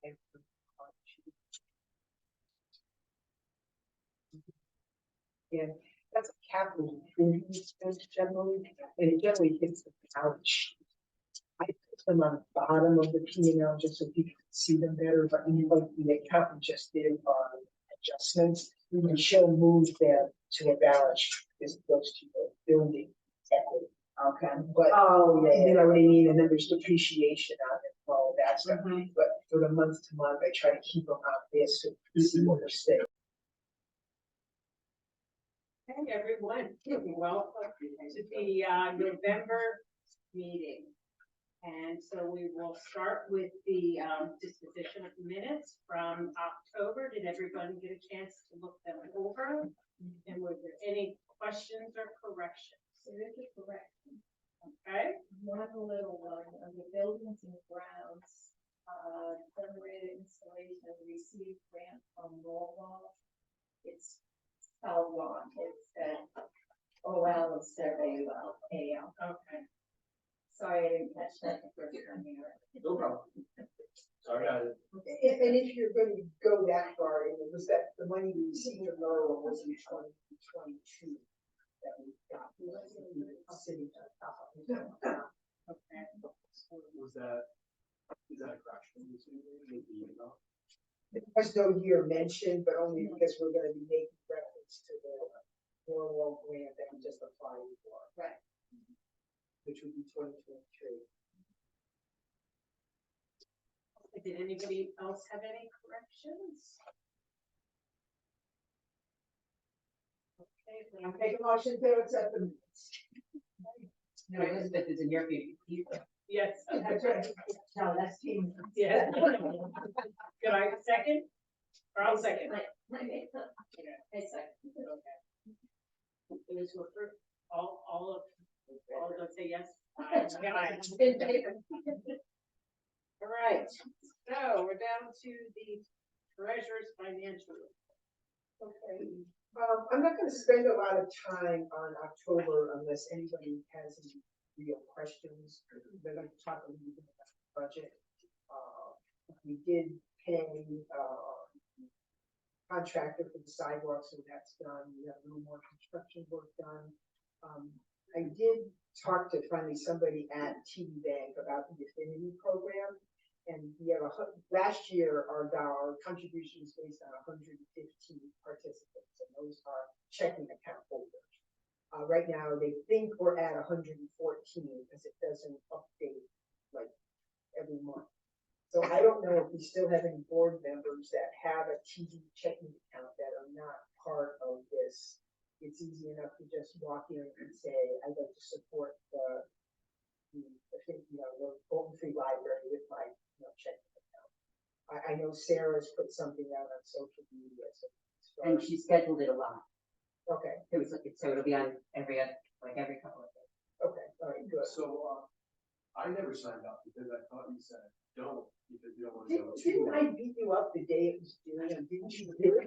And yeah, that's a capital improvement expense generally, and it generally hits the balance sheet. I put them on the bottom of the P and L just so people can see them better, but like the accountant just did adjustments, and she'll move them to a balance sheet as opposed to the building equity. Okay. But yeah, you know what I mean, and then there's depreciation on it, and all of that stuff. But for the month to month, I try to keep them out there so you see what they're saying. Hey, everyone, welcome to the November meeting. And so we will start with the disposition of minutes from October. Did everybody get a chance to look them over? And were there any questions or corrections? There is a correction. Okay. One little one on the buildings and grounds, generator installation of received grant from Norwalk. It's spelled wrong. It's OL instead of AL. Okay. Sorry, I didn't catch that the first time here. No problem. Sorry, And if you're going to go that far, it was that the money we received from Norwell was in 2022 that we got. City. Okay. is that a correction? There's no year mentioned, but only because we're going to be making reference to the Norwell grant that we just applied for. Right. Which would be 2023. Did anybody else have any corrections? Okay. I'll take a motion to accept the minutes. No, Elizabeth is in your view. Yes. That's right. No, that's team. Yeah. Could I second? Or I'll second. I second. Okay. It was approved. All of them say yes. Aye. All right, so we're down to the treasurer's financial. Okay. I'm not going to spend a lot of time on October unless anybody has any real questions. We're going to talk a little bit about the budget. We did pay contractor for the sidewalks, so that's done. We have a little more construction work done. I did talk to finally somebody at TD Bank about the affinity program, and we have last year our contribution was based on 115 participants, and those are checking account holders. Right now they think we're at 114 because it doesn't update like every month. So I don't know if we still have any board members that have a TD checking account that are not part of this. It's easy enough to just walk in and say, I'd like to support the Bolton Free Library with my checking account. I know Sarah's put something out on social media. So And she scheduled it a lot. okay. So it'll be on every couple of days. Okay, all right, good. So, I never signed up because I thought you said don't, because you don't want to go. Didn't I beat you up the day it was due, and didn't you do it?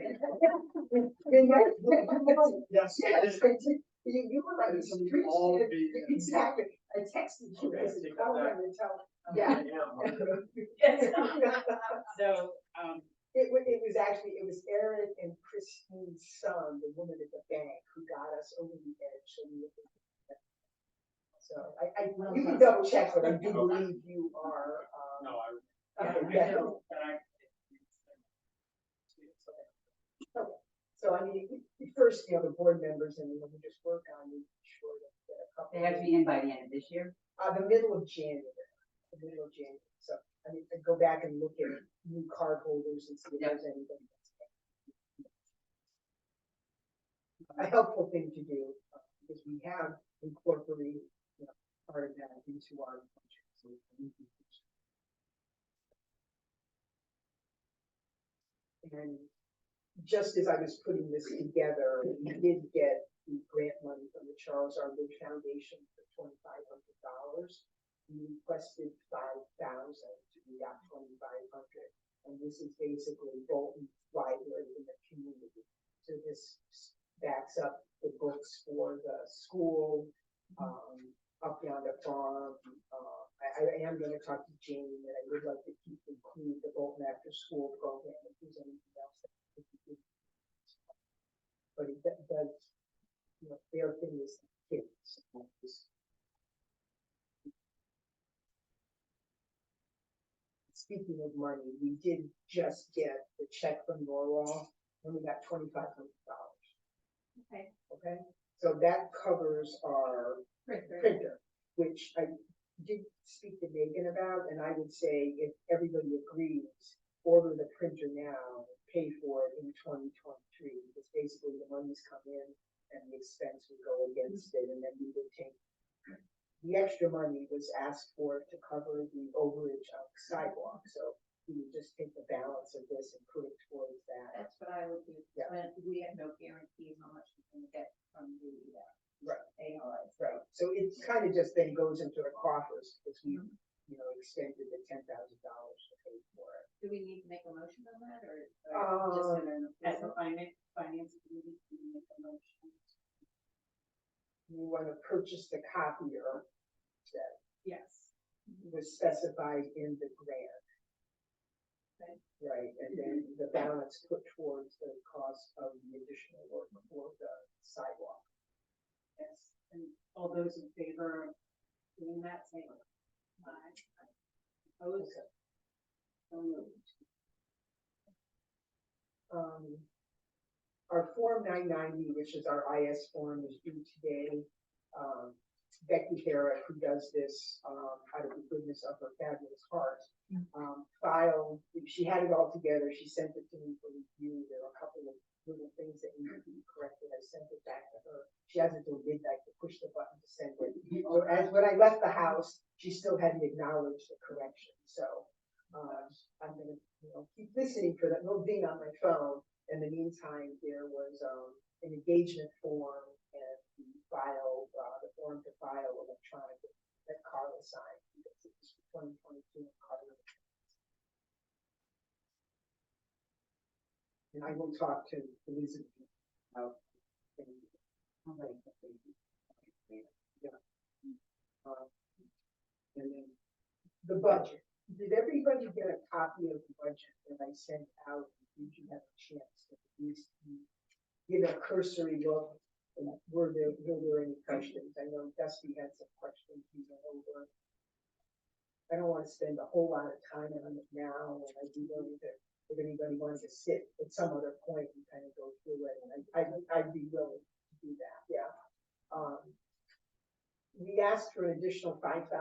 Yes. You were like, All be- exactly. I texted you, I said, call them and tell. Yeah. So, It was actually, it was Aaron and Christine's son, the woman at the bank, who got us over the edge. You can double check, but I do believe you are. No, Okay, I yeah. know that So I mean, first, the board members, and we just work on making sure that a couple. They have to be in by the end of this year. The middle of January. So I mean, I go back and look at new card holders and see if there's anybody. A helpful thing to do because we have incorporated part of that into our budget. So and just as I was putting this together, we did get the grant money from the Charles R. Wood Foundation for $2,500. We requested 5,000, we got 2,500, and this is basically Bolton's library in the community. So this backs up the books for the school, up on the farm. I am gonna talk to Jane, that I would like to include the Bolton after school program, if there's anything else that we could do. But it does, you know, their thing is kids. Speaking of money, we did just get the check from Norwalk, and we got $2,500. Okay. Okay, so that covers our printer, which I did speak to Megan about, and I would say if everybody agrees, order the printer now, pay for it in 2023, because basically the money's come in and the expense would go against it, and then we would take the extra money was asked for to cover the overage of sidewalk, so we would just take the balance of this and put it towards that. That's what I would do. Yeah. When we have no guarantee how much we're gonna get from the, Right. ARs. Right, so it kind of just then goes into the coffers, because we, you know, extended the $10,000 to pay for it. Do we need to make a motion on that, or Um, As a finance committee, we make a motion. You want to purchase the copier that Yes. was specified in the grant. Okay. Right, and then the balance put towards the cost of the additional work for the sidewalk. Yes, and all those in favor of doing that, say aye. Opposed? Okay. So moved. Our Form 990, which is our IS form, is due today. Becky Herrick, who does this out of the goodness of her fabulous heart, filed, she had it all together, she sent it to me for review. There were a couple of little things that needed to be corrected. I sent it back to her. She has until midnight to push the button to send it. So as when I left the house, she still hadn't acknowledged the correction. So I'm gonna, you know, keep listening for that little ding on my phone. In the meantime, there was an engagement form and the form to file electronically that Carla signed, because it was 2022 and Carla. And I will talk to Elizabeth about. And then the budget. Did everybody get a copy of the budget that I sent out? Did you have a chance to at least give a cursory look? And were there any questions? I know Dusty had some questions he went over. I don't want to spend a whole lot of time on it now, and I'd be willing to, if anybody wanted to sit at some other point and kind of go through it, and I'd be willing to do that, yeah. We asked for an additional $5,000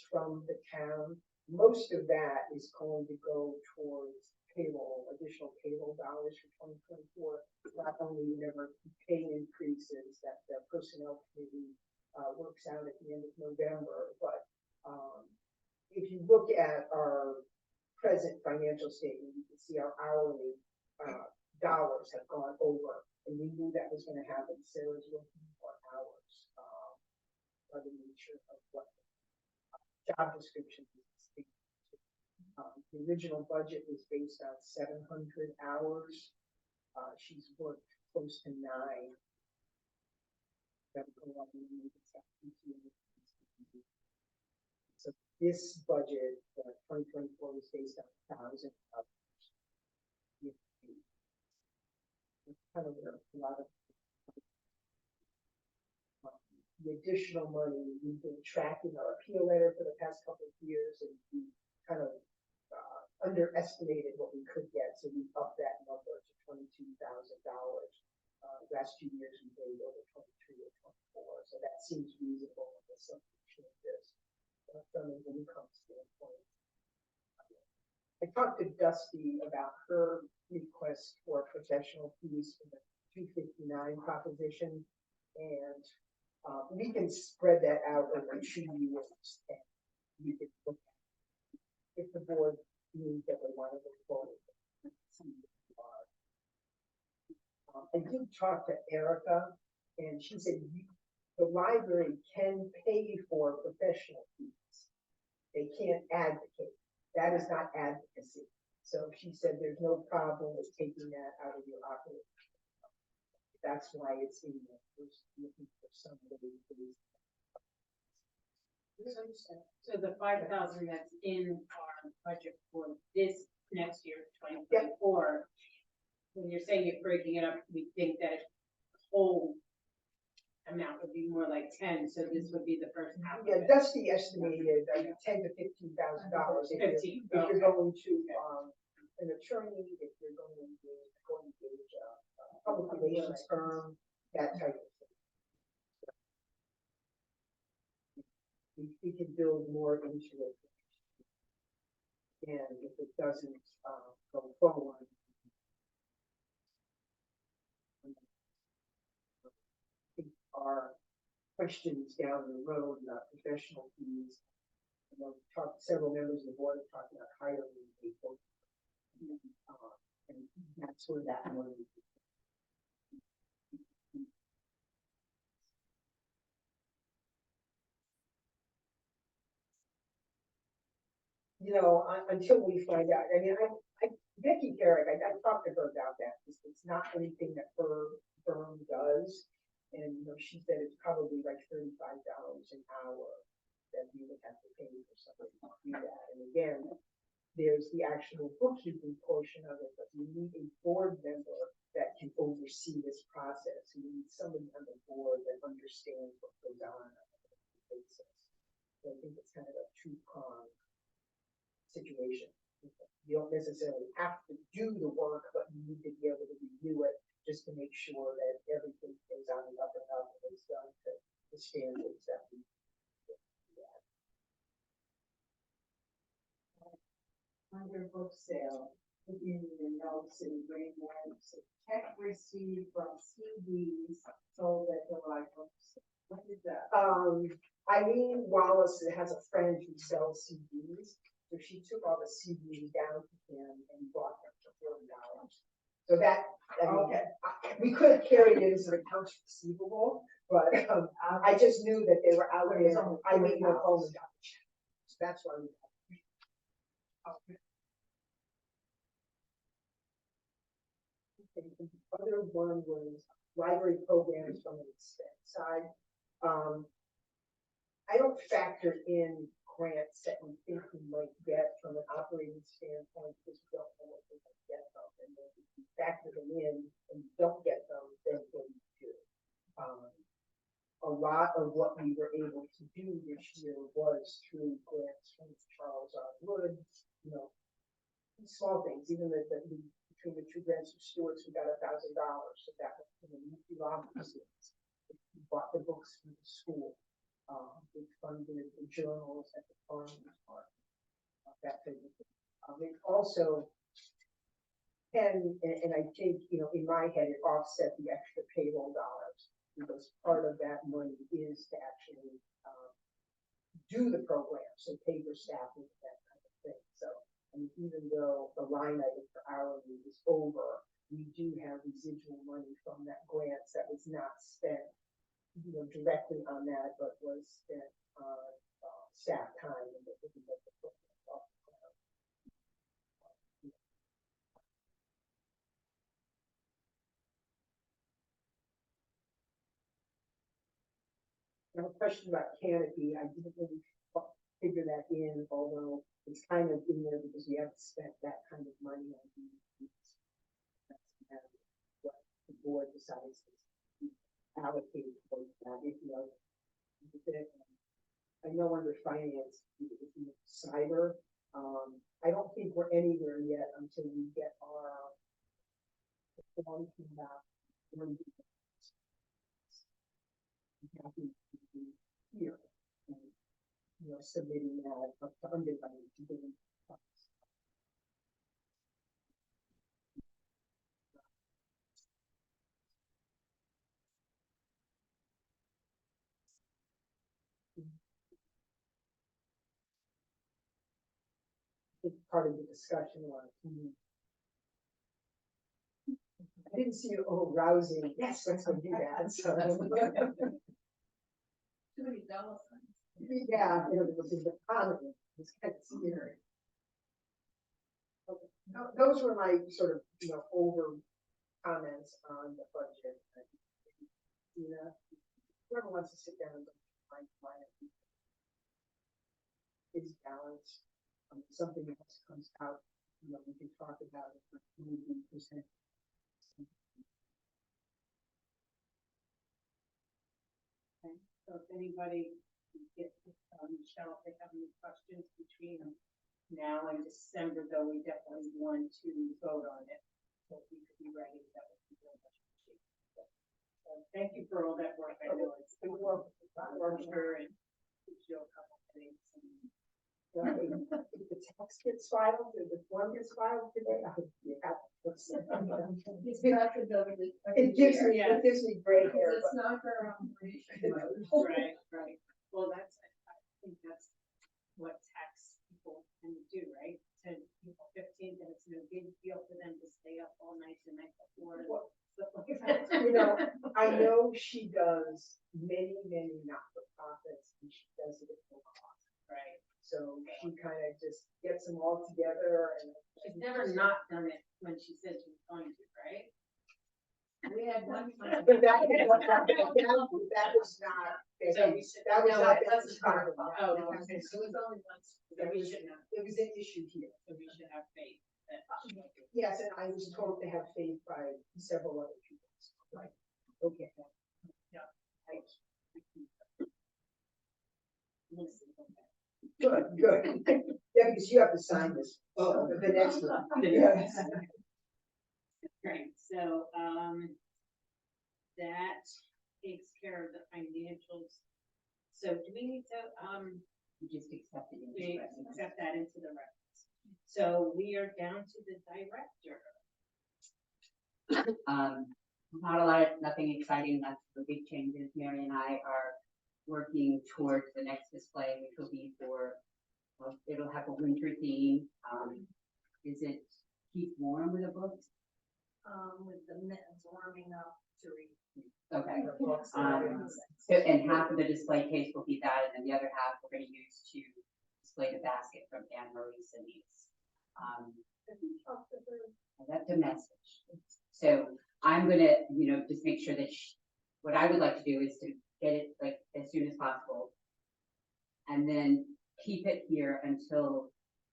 from the town. Most of that is going to go towards payroll, additional payroll dollars for 2024. Not only whenever pay increases that the personnel committee works out at the end of November, but if you look at our present financial statement, you can see our hourly dollars have gone over, and we knew that was going to happen. Sarah's working more hours by the nature of what job description is. The original budget was based on 700 hours. She's worked close to 9. So this budget, 2024, was based on 1,000 hours. It's kind of a lot of the additional money. We've been tracking our appeal letter for the past couple of years, and we kind of underestimated what we could get, so we upped that number to $22,000. Last 2 years we paid over 23 or 24, so that seems reasonable with some changes from an income standpoint. I talked to Dusty about her request for professional fees for the 259 proposition, and we can spread that out over 2 years, and you can look at it if the board means that they want to go forward. I did talk to Erica, and she said the library can pay for professional fees. They can't advocate. That is not advocacy. So she said there's no problem with taking that out of your operating. That's why it's in there. We're looking for somebody who's Misunderstand. So the 5,000 that's in our budget for this next year, 2024, when you're saying you're breaking it up, we think that the whole amount would be more like 10, so this would be the first half of Yeah, it. Dusty estimated $10,000 to $15,000 if 15, you're okay. going to, an attorney, if you're going to a public relations firm, that type of thing. We can build more into it. And if it doesn't, go forward. I think our questions down the road about professional fees. You know, several members of the board have talked about hiring people. And that's where that money. You know, until we find out, I mean, Becky Garrick, I talked to her about that, it's not anything that her firm does. And, you know, she said it's probably like $35 an hour that we would have to pay for somebody to do that. And again, there's the actual bookkeeping portion of it, but you need a board member that can oversee this process. You need somebody on the board that understands what goes on a daily basis. So I think it's kind of a two-pronged situation. You don't necessarily have to do the work, but you need to be able to review it just to make sure that everything goes on the up and up and is done to the standards that we. Under book sale, in the notes in grade one, so check received from CDs sold at the library. What is that? Eileen Wallace has a friend who sells CDs, so she took all the CDs down to him and bought them for $40. So that, I mean, we could have carried it as an accounts receivable, but I just knew that they were out there. Eileen went home and got the check. So that's why we. The other one was library programs from the expense side. I don't factor in grants that we think we might get from an operating standpoint because we don't know what we're going to get from them. And if we factor them in and don't get them, then what do we do? A lot of what we were able to do this year was through grants from Charles R. Wood, you know, small things, even between the two grants of Stewart's, we got $1,000. So that was, you know, we bought the books for the school. We funded the journals at the farmers market, that type of thing. It also, and I think, you know, in my head, it offset the extra payroll dollars because part of that money is to actually do the program, so pay your staff and that kind of thing. So, I mean, even though the line item for hourly is over, we do have residual money from that grants that was not spent, you know, directly on that, but was spent on staff time and that we can get the program off the ground. Now, a question about canopy, I didn't really figure that in, although it's kind of in there because we haven't spent that kind of money on these. That's kind of what the board decides to allocate for that. If you know, I know under finance, if you cyber, I don't think we're anywhere yet until we get our form from that. Here, and, you know, submitting that up to underwriting to get into funds. I think part of the discussion was, I didn't see you rousing, yes, let's go do that, so. Too many dollar signs. Yeah, you know, it was in the economy, it's kind of scary. Okay. Those were my sort of, you know, over comments on the budget. You know, whoever wants to sit down and find it. is balanced. Something else comes out, we can talk about it, but we can present. So if anybody can get, Michelle, if they have any questions between now and December, though, we definitely want to vote on it. So if we could be ready, that would be very much appreciated. So thank you for all that work. I know it's been work, Roger, and gives you a couple things. If the tax gets filed, if the form gets filed today, I would be happy. It's not for the. It gives me gray hair, It's but not for operation mode. Right, right. Well, I think that's what tax people tend to do, right? To people 15, and it's no big deal for them to stay up all night the night before. Well, Stuff like that. I know she does many not-for-profits, and she does it at no cost. Right. So she kind of just gets them all together and. She's never not done it when she said she was going to, right? We had one time. But that was not. So we should. That was no, not. it wasn't part of it. Oh, That okay. was- It was only once. That we was, should not. it was an issue here. So we should have faith that. Yes, and I was told to have faith by several other people. Right. Okay. Yeah. Good. Yeah, because you have to sign this. Oh, the next one. Yes. Great, so, that takes care of the financials. So do we need to, You just accept it. we accept that into the records? So we are down to the director. Not a lot of, nothing exciting, that's the big changes. Mary and I are working towards the next display, which will be for, well, it'll have a winter theme. Is it keep warm with a book? With the mittens warming up to read. Okay. So, and half of the display case will be that, and then the other half we're gonna use to display the basket from Anne Marie Cindy's. I left a message. So I'm gonna, just make sure that what I would like to do is to get it like as soon as possible. And then keep it here until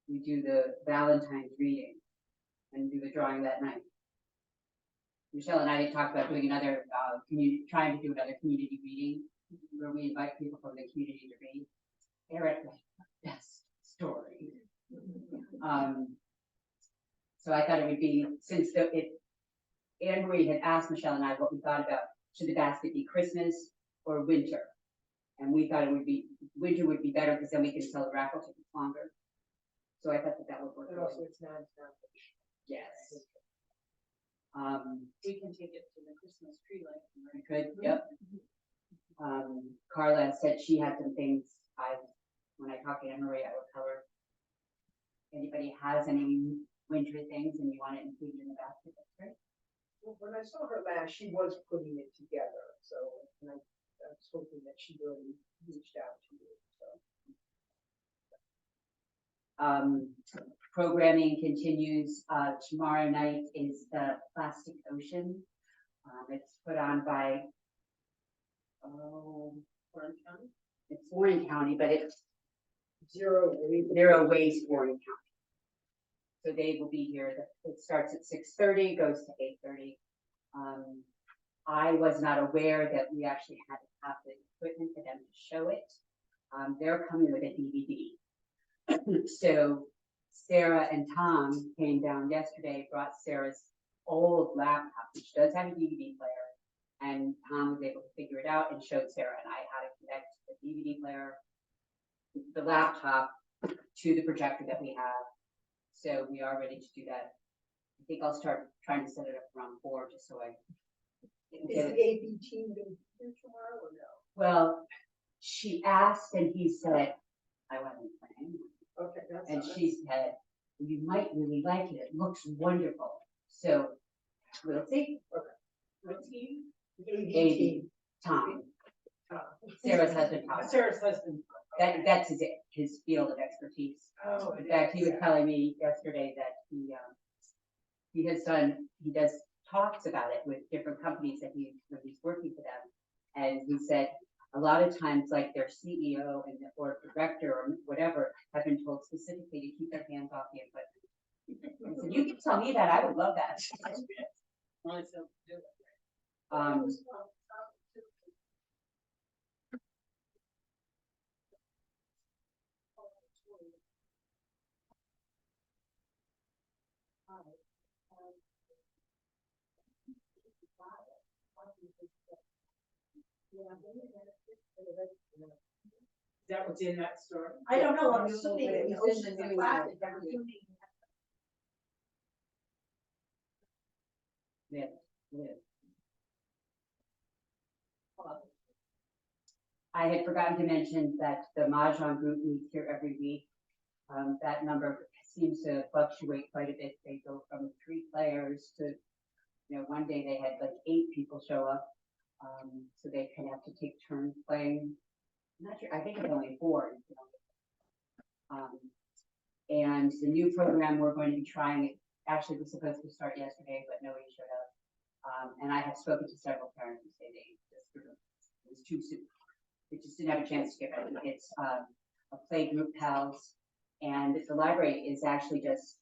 we do the Valentine's reading and do the drawing that night. Michelle and I had talked about doing another, trying to do another community reading where we invite people from the community to read. Eric, best story. So I thought it would be, since Anne Marie had asked Michelle and I what we thought about, should the basket be Christmas or winter? And we thought winter would be better because then we can sell the raffle tickets longer. So I thought that would work. And also it's not. Yes. We can take it to the Christmas tree lighting, I right? could, yep. Carla said she had some things, when I talked to Anne Marie, I will tell her. Anybody has any winter things and you want it included in the basket, that's great. Well, when I saw her last, she was putting it together, so, and I was hoping that she really reached out to you, so. Programming continues. Tomorrow night is the Plastic Ocean. It's put on by, Orange County? it's Warren County, but it's Zero Waste Warren County. So they will be here. It starts at 6:30, goes to 8:30. I was not aware that we actually had to have the equipment for them to show it. They're coming with a DVD. So Sarah and Tom came down yesterday, brought Sarah's old laptop, which does have a DVD player, and Tom was able to figure it out and showed Sarah and I how to connect the DVD player, the laptop to the projector that we have. So we are ready to do that. I think I'll start trying to set it up around 4, just so I can Is get the it. AB team going to be here tomorrow or no? Well, she asked and he said, I wasn't playing. Okay, that's. And she said, you might really like it. It looks wonderful. So we'll see. What team? AB AB. team. Tom, Sarah's husband, Tom. Sarah's husband. That's his field of expertise. Oh. In fact, he was telling me yesterday that he does talks about it with different companies that when he's working for them. And he said, a lot of times, like their CEO and or director or whatever have been told specifically to keep their hands off the equipment. And so you can tell me that, I would love that. Um, Is that what's in that story? I don't know, I'm assuming But it it was was in the in news. plastic, I'm assuming. yeah, yeah. I had forgotten to mention that the Mahjong group meets here every week. That number seems to fluctuate quite a bit. They go from 3 players to, one day they had like 8 people show up. So they kind of have to take turns playing. I'm not sure, I think it's only 4. And the new program we're going to be trying, actually was supposed to start yesterday, but nobody showed up. And I have spoken to several parents who say it was too soon. They just didn't have a chance to get ready. It's a play group pals, and the library is actually just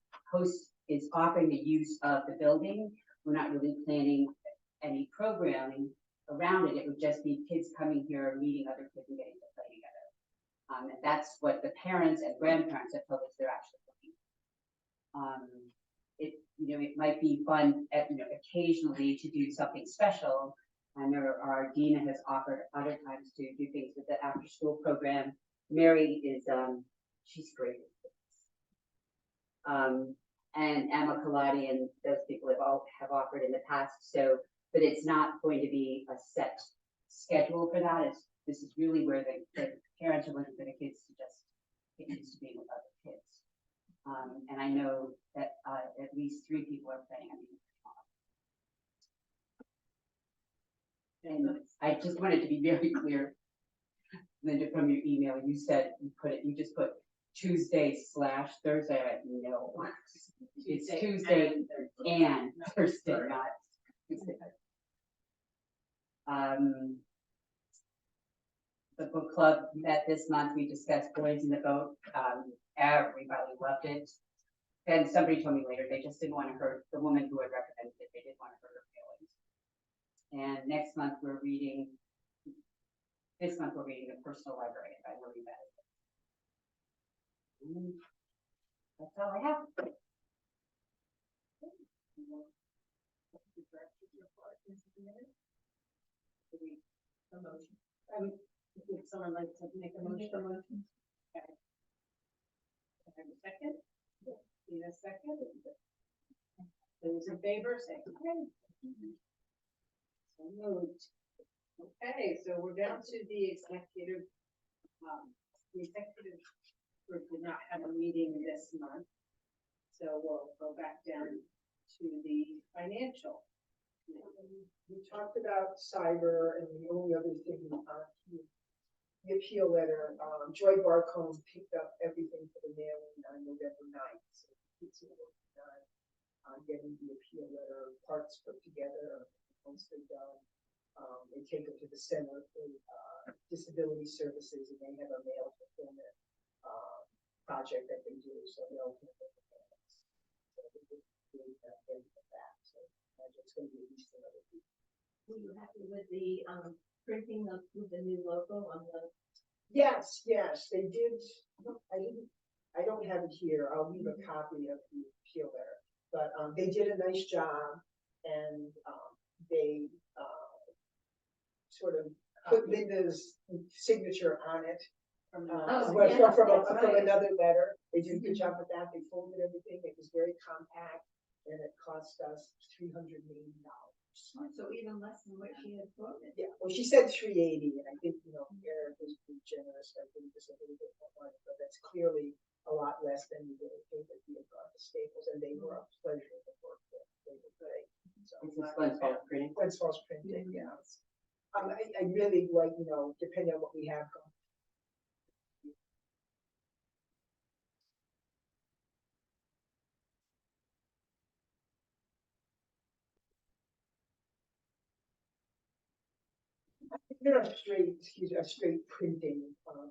is offering the use of the building. We're not really planning any programming around it. It would just be kids coming here, meeting other kids and getting to play together. And that's what the parents and grandparents have told us they're actually looking. It might be fun occasionally to do something special. I know our Dina has offered other times to do things with the after school program. Mary is, she's great with this. And Emma Kaladi and those people have offered in the past. So, but it's not going to be a set schedule for that. This is really where the parents are looking for the kids to just get used to being with other kids. And I know that at least 3 people are planning on being. And I just wanted to be very clear, Linda, from your email, you said you just put Tuesday/Thursday. No, it's Tuesday and Thursday, not Tuesday. The book club met this month. We discussed Boys in the Boat. Everybody loved it. And somebody told me later they just didn't want to hurt the woman who had recommended it. They didn't want to hurt her feelings. And next month we're reading. This month we're reading The Personal Library by Lily Bennett. That's all I have. Would someone like to make a motion? Okay. Have a second? Need a second? Those in favor, say aye. So moved. Okay, so we're down to the executive. The executive group did not have a meeting this month, so we'll go back down to the financial. We talked about cyber, and the only other thing, the appeal letter, Joy Barcombe picked up everything for the mailing on November 9th. So it's working on getting the appeal letter parts put together. Once they're done, they take it to the Center for Disability Services, and they have a mail fulfillment project that they do. So they'll get the payments. So they get that. So it's going to be at least another week. Were you happy with the printing of with the new logo on the? Yes, they did. I don't have it here. I'll leave a copy of the appeal letter, but they did a nice job, and they sort of put Linda's signature on it. From another letter. They did a good job with that. They folded everything. It was very compact, and it cost us $380. So even less than what she had quoted. Yeah, well, she said 380, and I think, Eric was pretty generous. I think just a little bit more money, but that's clearly a lot less than you would have paid at the Staples, and they were a pleasure to work with. They were great. So, This is Glens Falls printing. Glens Falls printing, yeah. I really like, depending on what we have going. They're not straight, excuse me, a straight printing,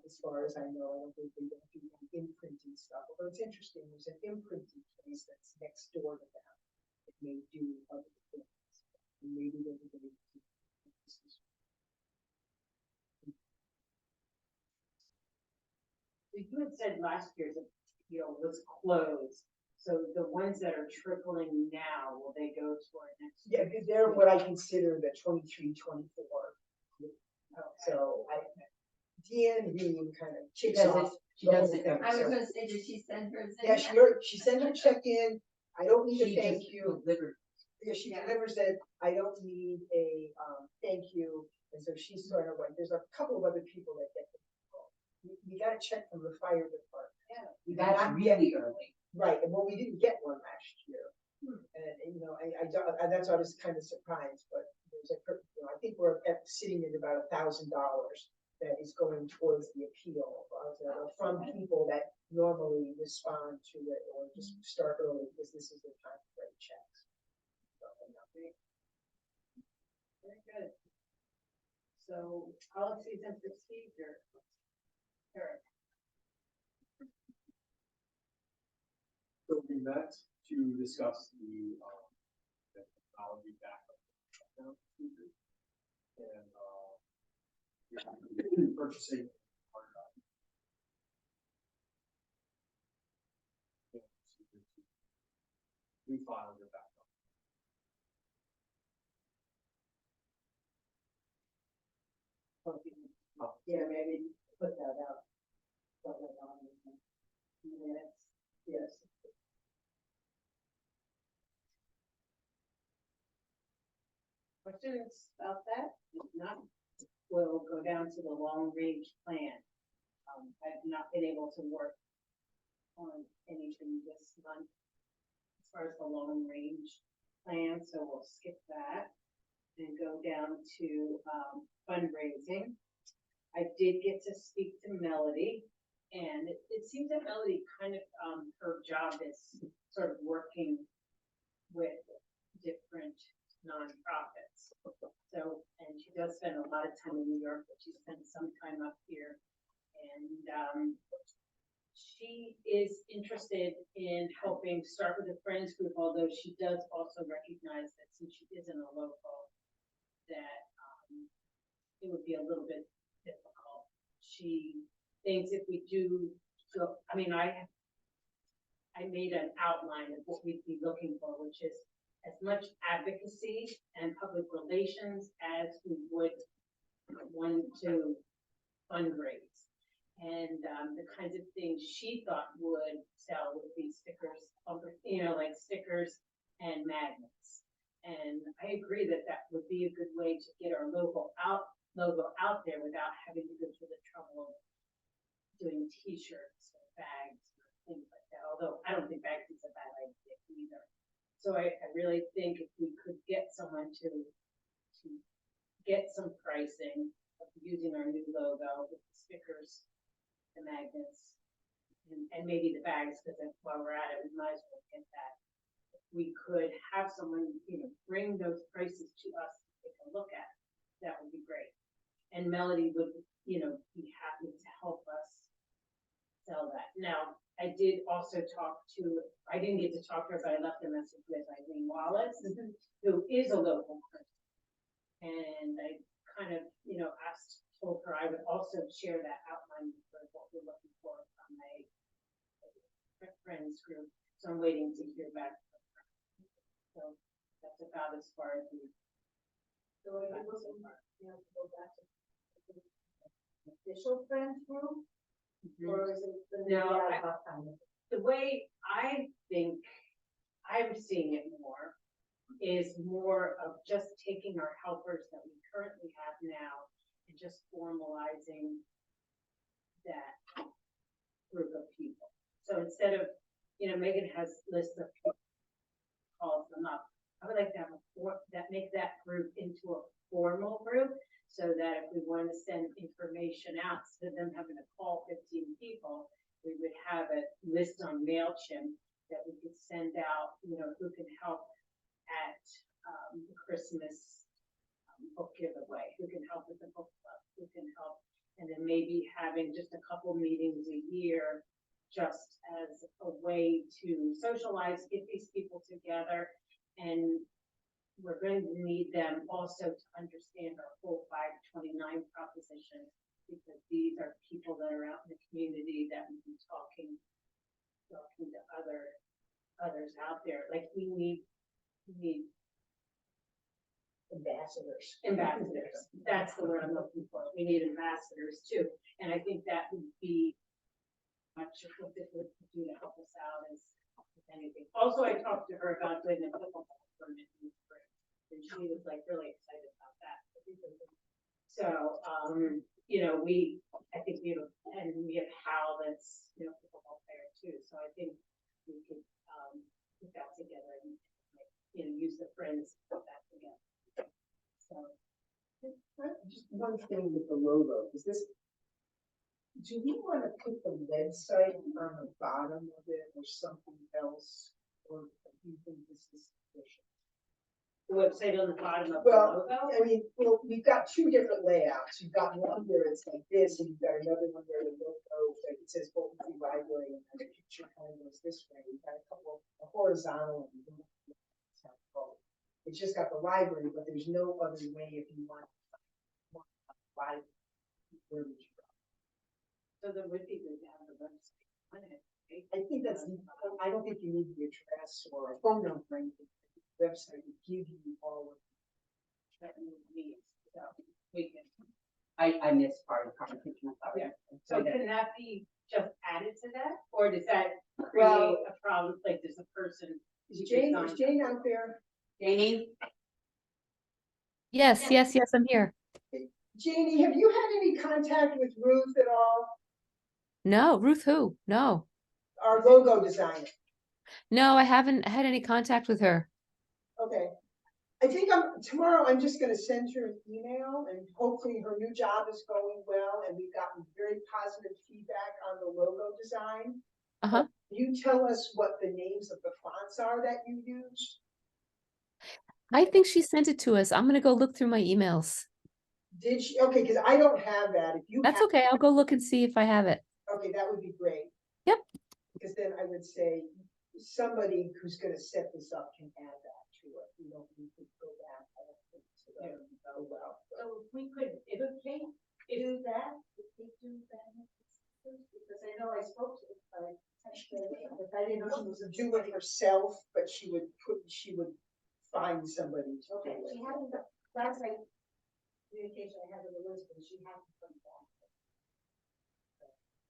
as far as I know. I don't think they don't do any imprinting stuff, although it's interesting, there's an imprinting place that's next door to them. That may do other things. And maybe they're going to. You had said last year's appeal was closed, so the ones that are trickling now, will they go toward next? Yeah, because they're what I consider the 23, 24. So Deanne Bean kind of She kicks does off. it, she does it. I was So- gonna say, did she send hers in? Yeah, yet? she sends her check in. I don't need She a thank just you. delivered. Yeah, she Yeah. delivers it. I don't need a thank you. And so she's sort of like, there's a couple of other people that get the call. We got a check from the fire department. Yeah. We That's got really early. right, and well, we didn't get one last year. And you know, that's why I was kind of surprised, but there's I think we're sitting at about $1,000 that is going towards the appeal from people that normally respond to it or just start early because this is the time to write checks. Very good. So policies and procedure. Eric. So we met to discuss the technology backup. Procedure. And, purchasing hard drive. We filed your backup. Yeah, maybe put that out. Put that on the minutes. Yes. Questions about that? If not, we'll go down to the long range plan. I've not been able to work on anything this month as far as the long range plan, so we'll skip that and go down to fundraising. I did get to speak to Melody, and it seems that Melody kind of, her job is sort of working with different nonprofits. So, and she does spend a lot of time in New York, but she spends some time up here. And she is interested in helping start with a friends group, although she does also recognize that since she isn't a local, that it would be a little bit difficult. She thinks if we do, so, I mean, I made an outline of what we'd be looking for, which is as much advocacy and public relations as we would want to fundraise. And the kinds of things she thought would sell would be stickers, like stickers and magnets. And I agree that that would be a good way to get our logo out there without having to go through the trouble of doing T-shirts or bags or things like that. Although I don't think bags is a bad idea either. So I really think if we could get someone to get some pricing of using our new logo with the stickers, the magnets, and maybe the bags, because while we're at it, we might as well get that. If we could have someone, bring those prices to us to take a look at, that would be great. And Melody would, be happy to help us sell that. Now, I did also I didn't get to talk to her, but I left a message with Eileen Wallace, who is a local person. And I kind of, told her I would also share that outline for what we're looking for from a friends group. So I'm waiting to hear back from her. So that's about as far as we. So I was looking, go back to the official friends group, or is it the No, ad hoc kind of? The way I think I'm seeing it more is more of just taking our helpers that we currently have now and just formalizing that group of people. So instead of, Megan has lists of people, calls them up. I would like to have make that group into a formal group so that if we want to send information out, instead of them having to call 15 people, we would have a list on MailChimp that we could send out, who can help at the Christmas book giveaway, who can help with the book club, who can help. And then maybe having just a couple meetings a year, just as a way to socialize, get these people together. And we're going to need them also to understand our whole 529 proposition, because these are people that are out in the community that will be talking to others out there. Like we need ambassadors. That's the word I'm looking for. We need ambassadors too. And I think that would be much of what this would do to help us out as if anything. Also, I talked to her about doing a pickleball tournament in the spring, and she was like really excited about that. So, you know, I think we have Hal that's, you know, pickleball player too. So I think we could put that together and, you know, use the friends to put that together. So. Just one thing with the logo, do we want to put the website on the bottom of it or something else? Or do you think this is sufficient? The website on the bottom of Well, the logo. I mean, well, we've got two different layouts. You've got one where it's like this, and you've got another one where the logo, like it says Bolton Free Library, and then the picture kind of goes this way. You've got a couple of horizontal. It's just got the library, but there's no other way if you want library. Where would you go? So there would be good to have the website on it, right? I think I don't think you need the address or a phone number or anything. The website would give you all of That you need, so we can. I missed part of the conversation. Yeah. So can that be just added to that, or does that create Well- a problem, like there's a person? Is Jane out there? Janie? Yes, I'm here. Janie, have you had any contact with Ruth at all? No, Ruth who? No. Our logo designer. No, I haven't had any contact with her. Okay. I think tomorrow I'm just gonna send her an email and hopefully her new job is going well and we've gotten very positive feedback on the logo design. Uh-huh. You tell us what the names of the fonts are that you use. I think she sent it to us. I'm gonna go look through my emails. Did she? Okay, because I don't have that. If you That's have, okay. I'll go look and see if I have it. okay, that would be great. Yep. Because then I would say somebody who's gonna set this up can add that to it. You don't need to go back. I don't think so. That would go well. So we could, if we do that, because I know I spoke to her. But I didn't know she was do it herself, but she would find somebody to do Okay, it. she hadn't, last night, communication I had with Elizabeth, she hadn't come back.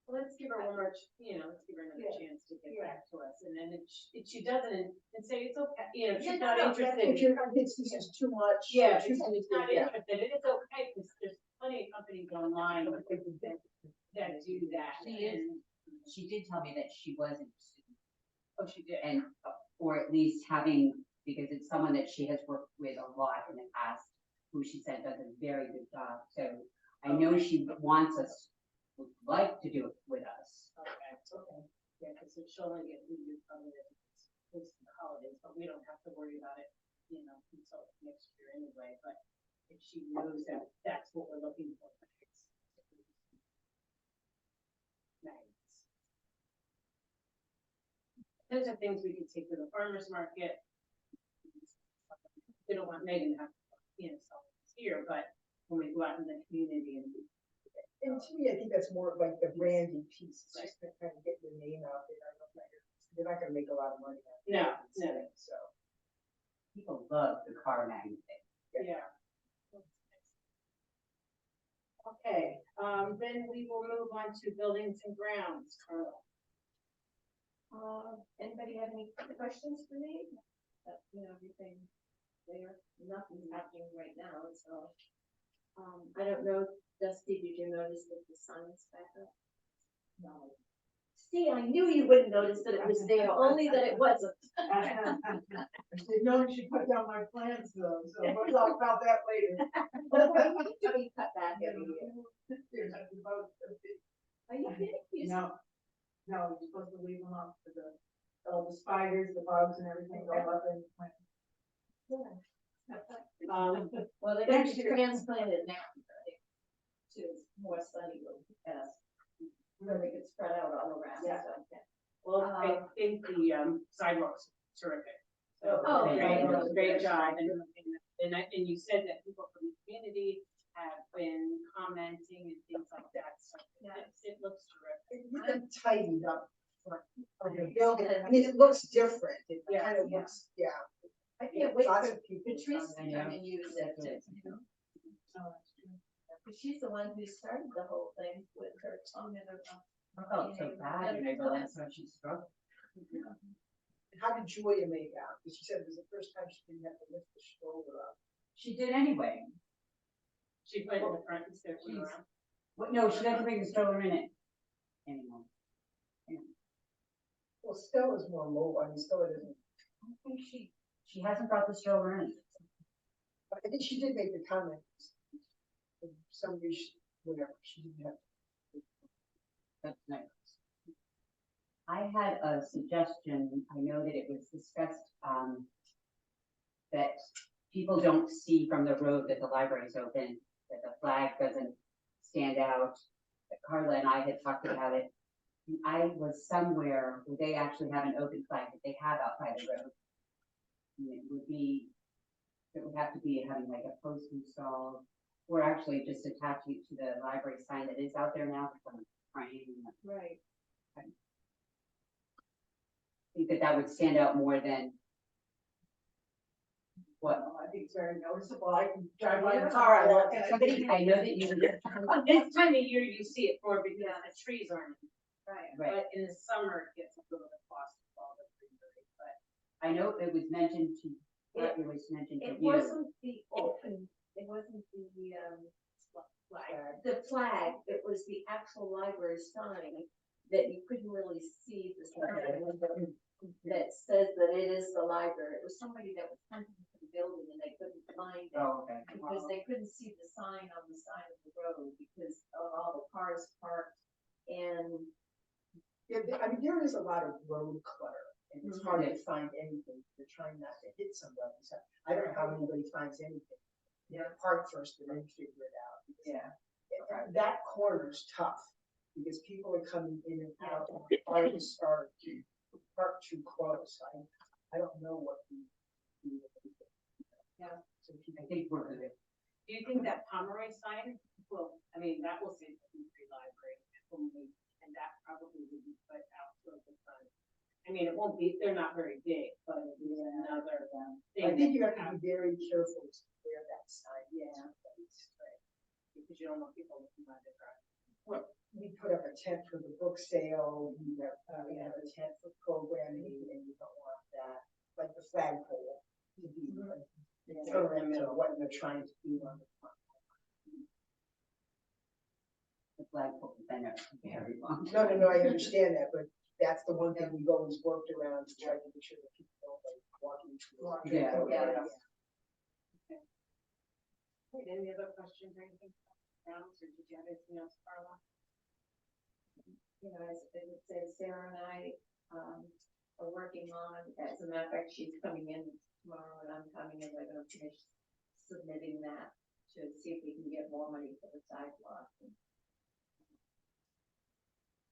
Well, let's give her one more, let's give her another Yeah. chance to get Yeah. back to us, and then if she doesn't, and say it's okay, if Yeah, she's no, not no, interested. If you're, this is too much. Yeah, if too she's anything, not yeah. interested, it is okay, because there's plenty of companies online that do that, She is. and, She did tell me that she was interested, oh, she did. and, or at least having, because it's someone that she has worked with a lot in the past, who she said does a very good job, so I know she wants us, would like to do it with us. Okay, yeah, because she'll only get renewed probably at the holidays, but we don't have to worry about it, until next year anyway, but if she knows that that's what we're looking for. Nice. Those are things we could take to the farmer's market. We don't want Megan to have, sell this here, but when we go out in the community and. And to me, I think that's more of like the branding piece, it's just to kind of get your name out there. I don't know, you're not gonna make a lot of money. out of No, it, no. So. People love the car magnet. Yeah. Okay, then we will move on to buildings and grounds. Anybody have any questions for me? Everything there, nothing's happening right now, so. I don't know, Dusty, did you notice that the sun's back up? No. See, I knew you wouldn't notice that it was there, only that it wasn't. I didn't know you should cut down my plants though, so we'll talk about that later. Well, we need to be cut back every year. Are you kidding? No, you're supposed to leave them up for all the spiders, the bugs and everything go up and plant. Yeah. Well, they got you transplanted now, right, to more sunny, where they could spread out all around. Yeah. so. Well, I think the sidewalks are terrific. So, Oh, great job, and you said that people from the community have been commenting and things like that, so it looks terrific. It really tidied up front of the building. I mean, it looks different. It Yeah. kind of looks, yeah. I can't wait Lots for of people Patrice to comment. come and use it, Because she's the one who started the whole thing with her tongue in her mouth. I felt so bad when I realized how she struggled. How did Julia make out? Because she said it was the first time she didn't have to lift the shoulder up. She did anyway. She put it in the front instead of Jeez. around. Well, no, she doesn't bring the stroller in it anymore. Well, Stella's more mobile. I mean, Stella doesn't. I don't think she hasn't brought the stroller in. I think she did make the comment. For some reason, whatever, she didn't have. That's nice. I had a suggestion, I know that it was discussed, that people don't see from the road that the library is open, that the flag doesn't stand out. That Carla and I had talked about it. And I was somewhere where they actually have an open flag that they have out by the road. And it would have to be having like a post installed, or actually just attaching it to the library sign that is out there now from frame. Right. I think that would stand out more than what. I think it's very noticeable. I can drive by the car, I look and Somebody, I know that you. This time of year, you see it more because the trees aren't, Right. Right, but in the summer, it gets a little bit lost with all the greenery, but. I know it was mentioned to, it was mentioned to It you. wasn't the open, it wasn't the flag, it was the actual library sign that you couldn't really see the sign that says that it is the library. It was somebody that was hunting for the building and they couldn't find it. Oh, okay. Because they couldn't see the sign on the side of the road because of all the cars parked and. Yeah, I mean, there is a lot of road clutter, and it's hard to Yes. find anything. You're trying not to hit somebody. So I don't know how anybody finds anything. Yeah, park first and then figure it out. Yeah. That corner's tough because people are coming in and out. Cars are parked too close. I don't know what the. Yeah. So people. I think we're good. Do you think that Pomeroy sign will, I mean, that will say the free library only, and that probably would be put out toward the front. I mean, it won't be, they're not very big, but it is another thing. I think you have to be very careful to wear that sign. Yeah. Because you don't want people looking by the drive. Well, we put up a tent for the book sale, we have a tent for programming, and you don't want that, like the flagpole to be current to what they're trying to do on the front. The flagpole has been there very long. No, I understand that, but that's the one thing we've always worked around to try to make sure that people don't like walking through. Yeah. Wait, any other questions or anything? Or did you have anything else, Carla? You know, as I would say, Sarah and I, are working on, as a matter of fact, she's coming in tomorrow and I'm coming in, we're gonna finish submitting that to see if we can get more money for the sidewalk.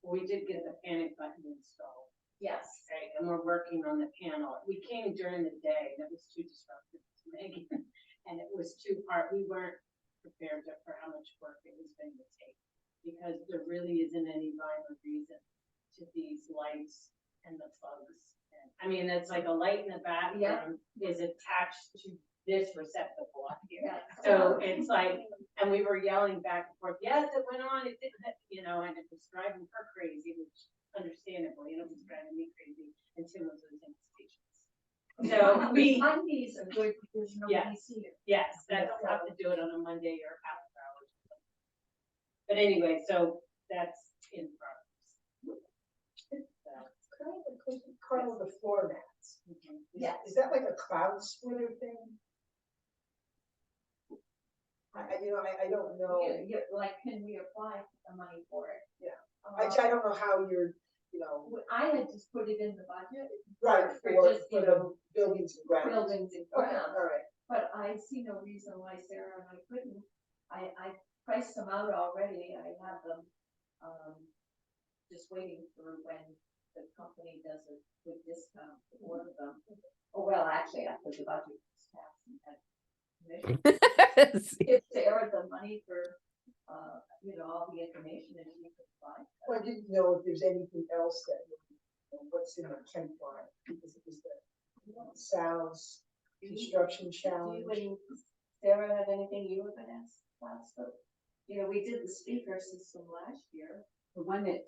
We did get the panic button installed. Yes. Okay, and we're working on the panel. We came during the day and it was too disruptive to Megan. And it was too hard. We weren't prepared for how much work it was going to take. Because there really isn't any rhyme or reason to these lights and the plugs. And, I mean, it's like a light in the bathroom is attached to this receptacle up here. Yeah. So it's like, and we were yelling back and forth, yes, it went on, it didn't, and it was driving her crazy, which understandably, and it was driving me crazy, and Tim was losing his patience. So Mondays are good because nobody's here. yes, I don't have to do it on a Monday or after hours. But anyway, so that's in progress. Kind of a question, Carla, the floor mats. Yes. Is that like a cloud splitter thing? I don't know. Like, can we apply for the money for it? Yeah. I don't know how you're, I had just put it in the budget. right, for for just, the buildings and grounds. buildings and Okay, grounds. all right. But I see no reason why Sarah and I couldn't. I priced them out already, I have them, just waiting for when the company does a good discount for one of them. Oh, well, actually, after the budget was passed and had commission, give Sarah the money for, all the information that she could find. Well, I didn't know if there's anything else that, what's in the pipeline, because it was the sounds construction Do challenge. you and Sarah have anything you were gonna ask last, but, we did the speaker system last year. The one that,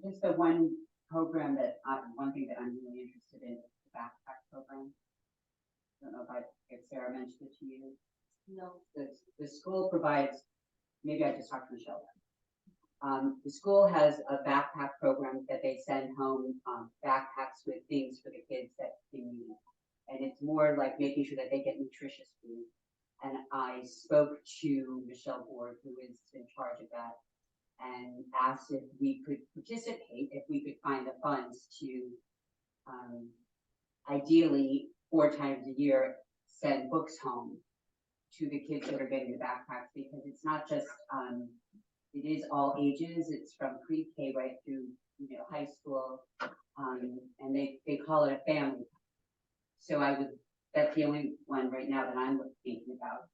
just the one program that, one thing that I'm really interested in, is the backpack program. I don't know if Sarah mentioned it to you. No. The school provides, maybe I just talked to Michelle. The school has a backpack program that they send home, backpacks with things for the kids that they need. And it's more like making sure that they get nutritious food. And I spoke to Michelle Ward, who is in charge of that, and asked if we could participate, if we could find the funds to, ideally 4 times a year, send books home to the kids that are getting the backpacks, because it's not just, it is all ages. It's from pre-K right through, high school, and they call it a family. So that's the only one right now that I'm thinking about.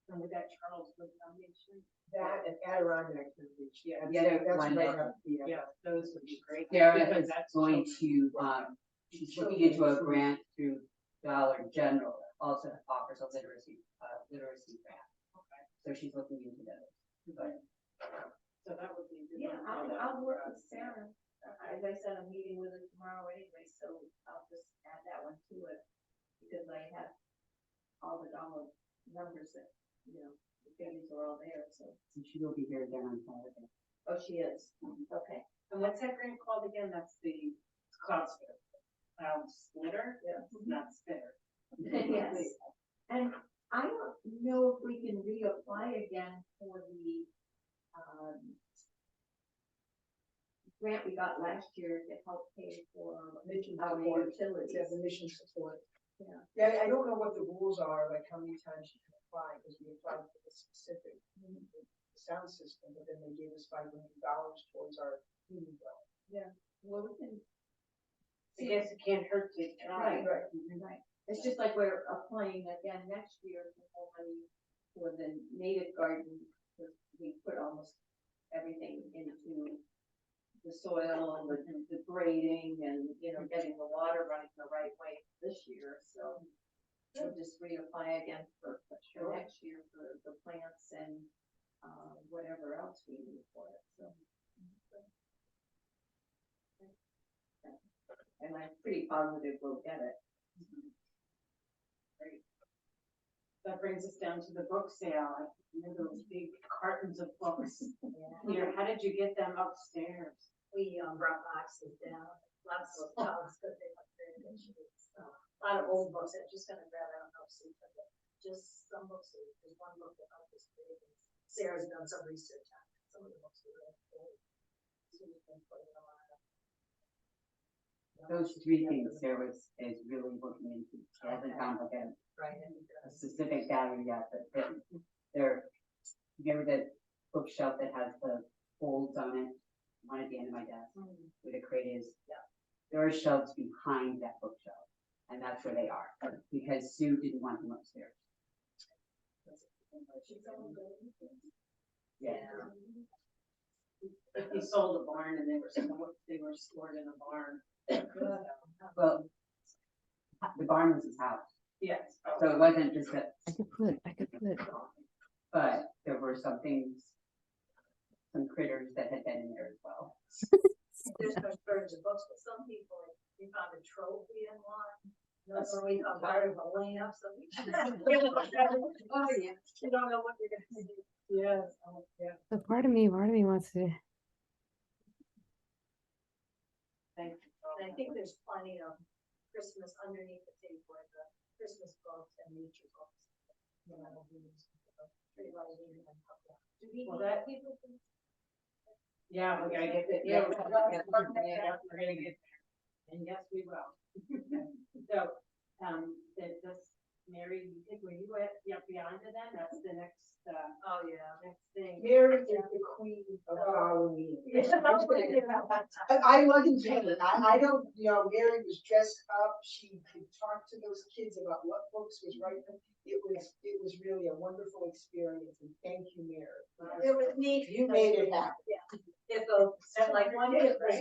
And with that Charleswood Foundation. That and Adirondack Foundation. Yeah, The other that's one right that- up the, Yeah, those would be great. Sarah because is that's going children. to, she's looking into a grant through Dollar General, that also offers a literacy grant. Okay. So she's looking into those. But So that would be. a good Yeah, one. I'll work with Sarah. As I said, I'm meeting with her tomorrow anyway, so I'll just add that one to it. Because I have all the dollar numbers that, the figures are all there, so. she will be here again on Saturday. Oh, she is, okay. And what's that grant called again? That's the cloud spitter. Cloud splitter? Yeah. Not spitter. Yes. And I don't know if we can reapply again for the, grant we got last year to help pay for mission our support. utilities. Yeah, the mission support. Yeah. Yeah, I don't know what the rules are, like how many times you can apply, because we applied for the specific sound system, but then they gave us $500 towards our heating bill. Well, we can. I guess it can't hurt to try. Right. Right. It's just like we're applying again next year for more money for the native garden, because we put almost everything into the soil and the grading and, getting the water running the right way this year, so we'll just reapply again for next year for the plants and, whatever else we need for it, so. And I'm pretty positive we'll get it. Great. That brings us down to the book sale. Those big cartons of books. Here, how did you get them upstairs? We brought boxes down, lots of dogs, because they were very good shoes. A lot of old books, I'm just gonna grab out and see, but just some books, there's one book that I was reading. Sarah's done some research on it, some of the books are really old. So we've been putting them on. Those 3 things Sarah is really looking into. She hasn't found like Right. a specific value yet, but they're, the bookshelf that has the folds on it, one at the end of my desk, where the crate is. Yeah. There are shelves behind that bookshelf, and that's where they are, because Sue didn't want them upstairs. Yeah. If you sold a barn and they were stored in a barn. Well, the barn was his house, Yes. so it wasn't just that, I could put. but there were some things, some critters that had been in there as well. There's no shortage of books, but some people, we found a trophy in one. That's when we found part of a lamp, so we. Oh, yeah. You don't know what you're gonna see. Yes. Oh, yeah. So part of me wants to. Thank you. And I think there's plenty of Christmas underneath the table, like the Christmas books and nature books. Tree lighting and stuff. Do we Well, need that- people to? Yeah, we gotta get that. Yeah. We're gonna get there. And yes, we will. So, this Mary, were you at, beyond it then? That's the next, Oh, yeah. next thing. Mary is the queen of Halloween. I wasn't kidding. I don't, Mary was dressed up. She could talk to those kids about what books was right. It was really a wonderful experience, and thank you, Mary. It was neat. You made it happen. Yeah. If like one kid was,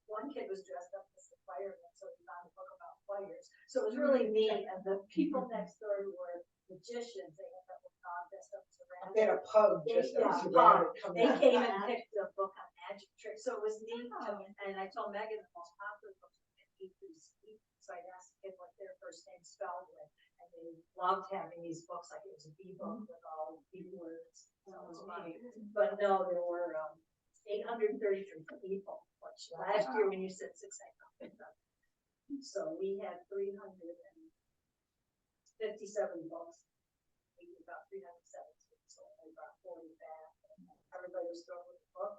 one kid was dressed up as a fireman, so he found a book about fires. So it was really neat, and the people next door who were magicians, they ended up with dressed up as a rabbit. Then a pug just Yeah, as a rabbit come They out. came and picked a book on magic tricks, so it was neat, and I told Megan the most popular books were E through Z. So I asked kids what their first name spelled with, and they loved having these books, like it was a B book with all B words, so it was funny. But no, there were 833 people, which last year when you said 600. So we had 357 books. We did about 317, so we brought 40 back. Everybody was throwing with the book.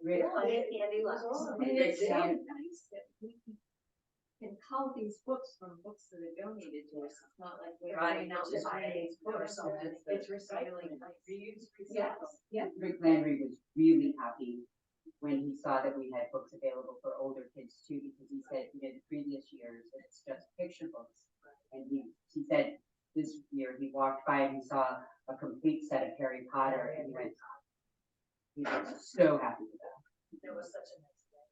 Really? Andy left. And it's very nice that we can cull these books from books that are donated to us. It's not like we're Right, writing out just buying these or books. something. It's recycling. Reuse, Yes, recycle. yeah. Rick Landry was really happy when he saw that we had books available for older kids too, because he said, the previous years, it's just picture books. And he said this year he walked by and he saw a complete set of Harry Potter and he was so happy with that. It was such a nice day.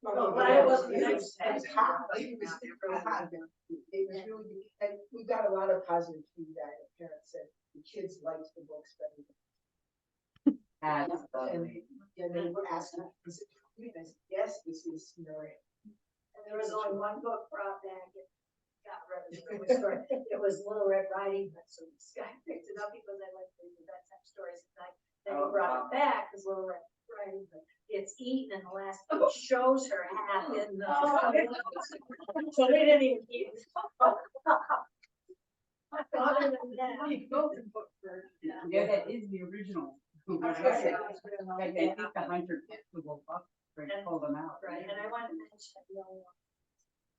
Oh, Glad it wasn't it the was- next day. it was hot. It was hot. It was really good. And we got a lot of positive feedback. The parents said the kids liked the books better. Absolutely. And they were asking, is it free? And I said, yes, this is Mary. And there was only one book brought back. It got rid of it. It was Little Red Riding Hood. So this guy picked it up because I like to read bedtime stories at night. Then he brought it back because Little Red Riding Hood gets eaten and the last book shows her half in the. So they didn't even keep it. Other than that. Yeah, that is the original. Like they think the hunter will buck or pull them out. Right, and I wanted to mention,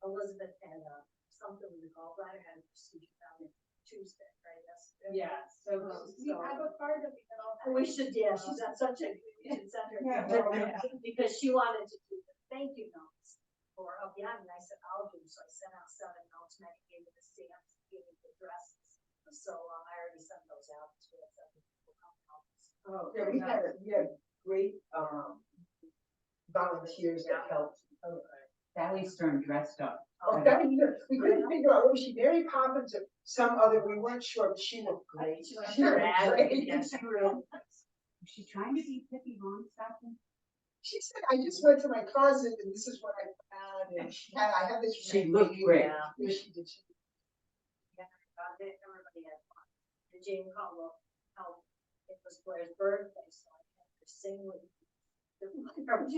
Elizabeth had something with the gallbladder had a procedure down in Tuesday, right? That's. Yeah, so We have a card that we can all. We should, yeah, she's on such a, we should send her. Because she wanted to do the thank you notes for Beyond, and I said, I'll do, so I sent out 7 notes, and I gave her the stamps, gave her the addresses. So I already sent those out. So we had 7 people come help us. Oh, yeah, we had great, volunteers that helped. Sally Stern dressed up. Oh, that was good. We couldn't figure out, was she Mary Poppins or some other, we weren't sure, but she looked great. She looked She looked great. great. Yeah, she really. Was she trying to be Pippi Longstocking? She said, I just went to my closet and this is what I found, and I had this. She looked great. Yeah, she did. Everybody had fun. And Jane Caldwell, it was Blair's birthday, so I had her sing with. She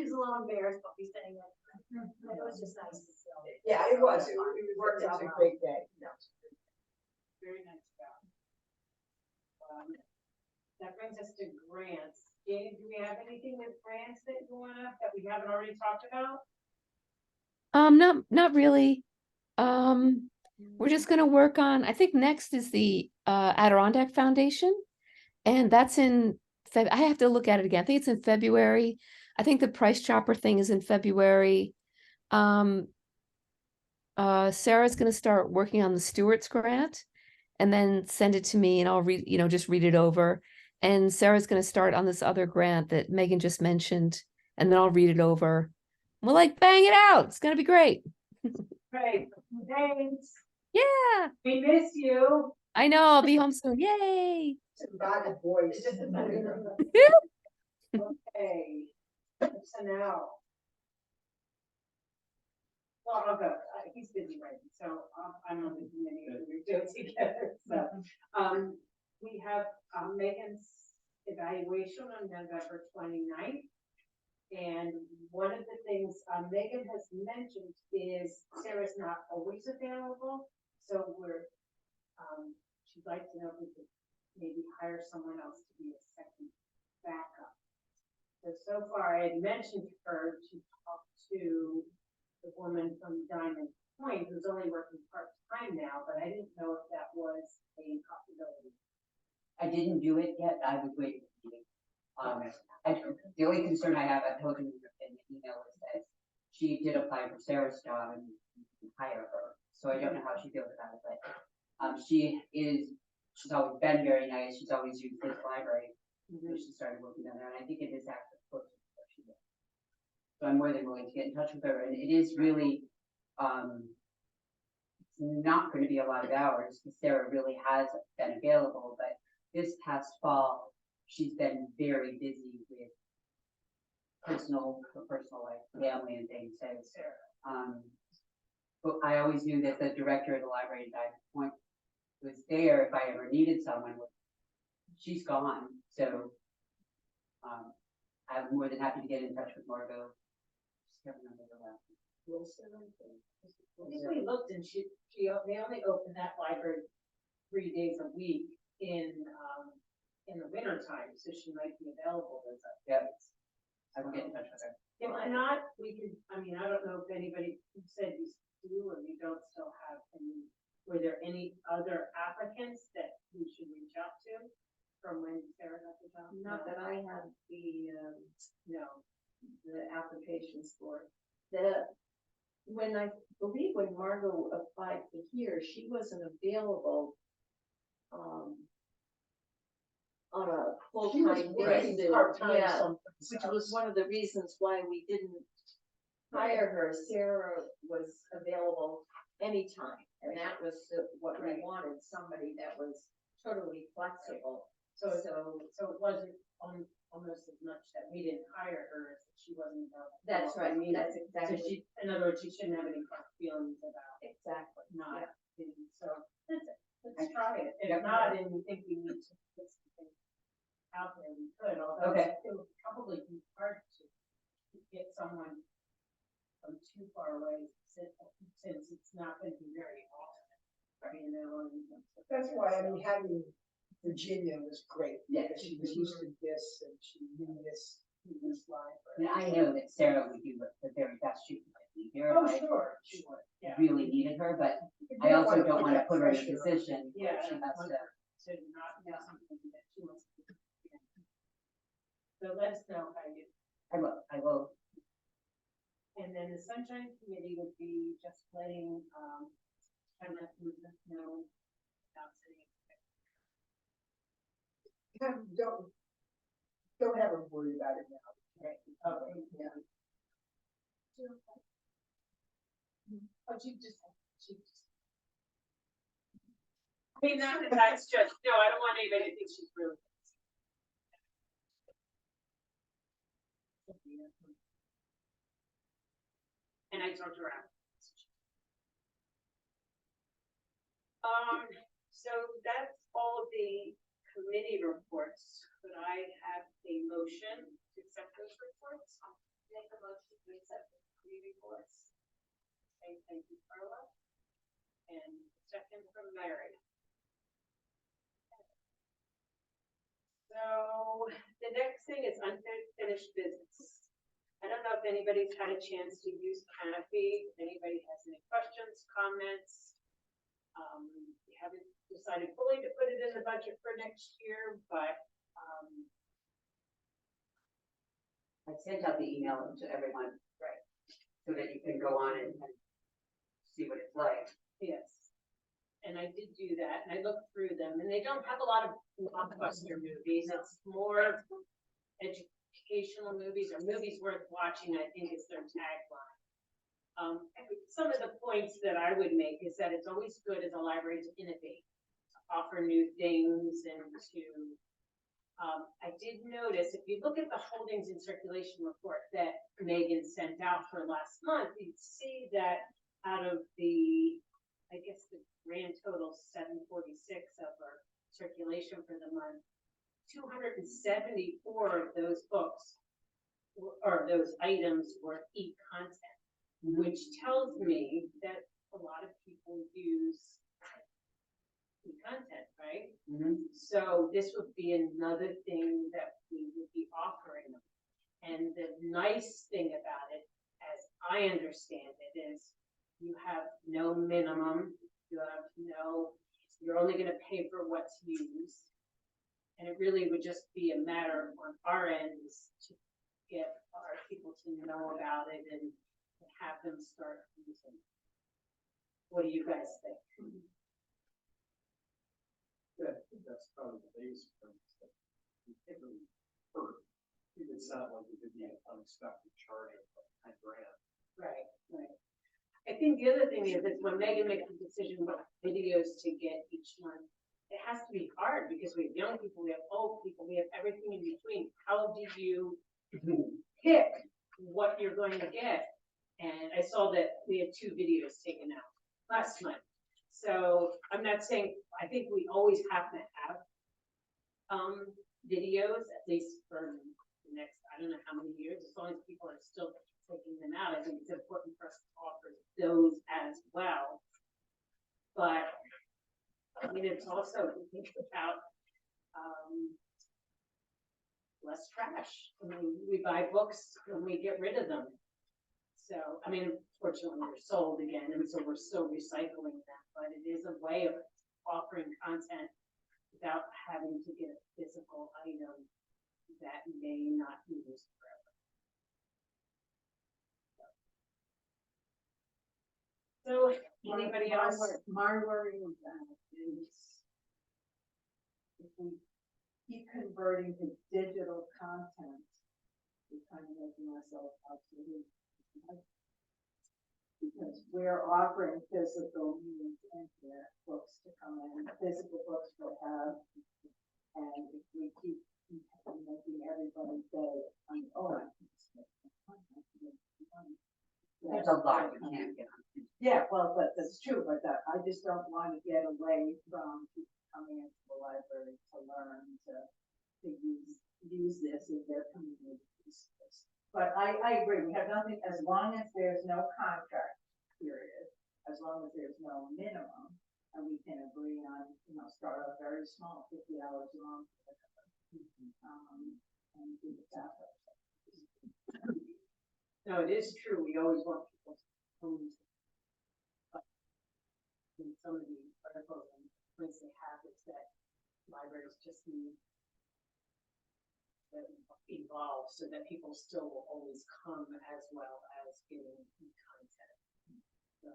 was a little embarrassed, but we sang with her. It was just nice to see. Yeah, it was. It worked out a great day. very nice job. That brings us to grants. Jane, do we have anything with grants that we haven't already talked about? Not really. We're just gonna work on, I think next is the Adirondack Foundation. And that's in I have to look at it again. I think it's in February. I think the Price Chopper thing is in February. Sarah's gonna start working on the Stewart's grant and then send it to me and I'll read, just read it over. And Sarah's gonna start on this other grant that Megan just mentioned, and then I'll read it over. We'll bang it out. It's gonna be great. Great, thanks. Yeah, We miss you. I know. I'll be home soon. Yay. Embodied voice. Okay, so now. Well, I'll go. He's busy writing, so I'm on the committee and we do it together. So, we have Megan's evaluation on November 29th. And one of the things Megan has mentioned is Sarah's not always available. So she'd like to know if we could maybe hire someone else to be a second backup. So far I had mentioned to her to talk to the woman from Diamond point, who's only working part-time now, but I didn't know if that was a possibility. I didn't do it yet, I was waiting for the meeting. The only concern I have, I told you in the email, is that she did apply for Sarah's job and hire her, so I don't know how she feels about it, but, she's always been very nice, she's always used this library, when she started working down there, and I think it is actually close to what she did. So I'm more than willing to get in touch with her, and it is really, it's not gonna be a lot of hours, because Sarah really has been available, but this past fall, she's been very busy with personal life, family and things, so, but I always knew that the director of the library at Diamond Point was there if I ever needed someone. She's gone, so, I'm more than happy to get in touch with Margot. Just can't remember the last name. Wilson, I think. I think we looked and they only open that library 3 days a week in the winter time, so she might be available as a. Yep. I will get in touch with her. If not, we could, I mean, I don't know if anybody said you do or you don't still have any, were there any other applicants that we should reach out to from when Sarah got the job? Not that I have No. the applications for. When I believe when Margot applied for here, she wasn't available on a She was full-time working basis. part-time Yeah, someplace which else. was one of the reasons why we didn't hire her. Sarah was available anytime, and that was what we Right. wanted, somebody that was totally flexible. So it wasn't almost as much that we didn't hire her as that she wasn't available. That's right, I mean, that's so exactly, in other words, she shouldn't have any hard feelings about exactly. not, Yeah. being- so that's it. Let's try it. If Yep. not, and we think we need to put something out there, we could, although Okay. it would probably be hard to get someone from too far away since it's not going to be very often, you know. And That's why, I mean, having Virginia was great. Yeah. because She was used to this and she knew this library. And I know that Sarah would do the very best she could be here. Oh, if I sure, sure. yeah, really needed her, but You I also don't put want to that put her in a pressure on position where Yeah. she has to. to not do something that she wants to do. So let us know how you. I will, And then the sunshine committee would be just letting, kind of know about city. Don't have a worry about it now. Right. Okay, yeah. Oh, I mean, not that that's just, no, I don't want anybody to think she's really. And I talked to her. So that's all of the committee reports. Could I have a motion to accept those reports? Make a motion to accept the committee reports. Okay, thank you, Carla. And second from Mary. So the next thing is unfinished business. I don't know if anybody's had a chance to use Canopy. If anybody has any questions, comments. We haven't decided fully to put it in the budget for next year, but I sent out the email to everyone. Right. So that you can go on and see what it's like. yes. And I did do that, and I looked through them, and they don't have a lot of blockbuster movies. It's more educational movies or movies worth watching, I think is their tagline. Some of the points that I would make is that it's always good as a library to innovate, to offer new things, and to, I did notice, if you look at the holdings in circulation report that Megan sent out for last month, you'd see that out of the, I guess the grand total 746 of our circulation for the month, 274 of those books or those items were e-content, which tells me that a lot of people use e-content, right? Mm-hmm. So this would be another thing that we would be offering them. And the nice thing about it, as I understand it, is you have no minimum, you have no, you're only gonna pay for what's used. And it really would just be a matter on our end is to get our people to know about it and have them start using. What do you guys think? Yeah, I think that's probably the biggest thing. You can't really hurt. It's not like it could be an unexpected charge of like 10 grand. Right, right. I think the other thing is that when Megan makes the decision what videos to get each month, it has to be hard because we have young people, we have old people, we have everything in between. How did you pick what you're going to get? And I saw that we had 2 videos taken out last month. So I'm not saying, I think we always have to have videos, at least for the next, I don't know how many years, as long as people are still taking them out. I think it's important for us to offer those as well. But I mean, it's also, we think about less trash. I mean, we buy books and we get rid of them. So, I mean, fortunately, they're sold again, and so we're still recycling them. But it is a way of offering content without having to get a physical item that may not be used forever. So, anybody else? My worry with that is if we keep converting to digital content, we're kind of making ourselves obsolete. Because we're offering physical means and their books to come in, physical books will have, and if we keep making everybody say, oh, I can just make money. There's a lot you can't get on. Yeah, well, but that's true, but I just don't want to get away from people coming into the library to learn to use this in their communities. But I agree, we have nothing, as long as there's no contract period, as long as there's no minimum, and we can agree on, start out very small, 50 hours long. And do it that way. No, it is true, we always want people to own. In some of the articles and points they have is that libraries just need to evolve so that people still will always come as well as getting content. So,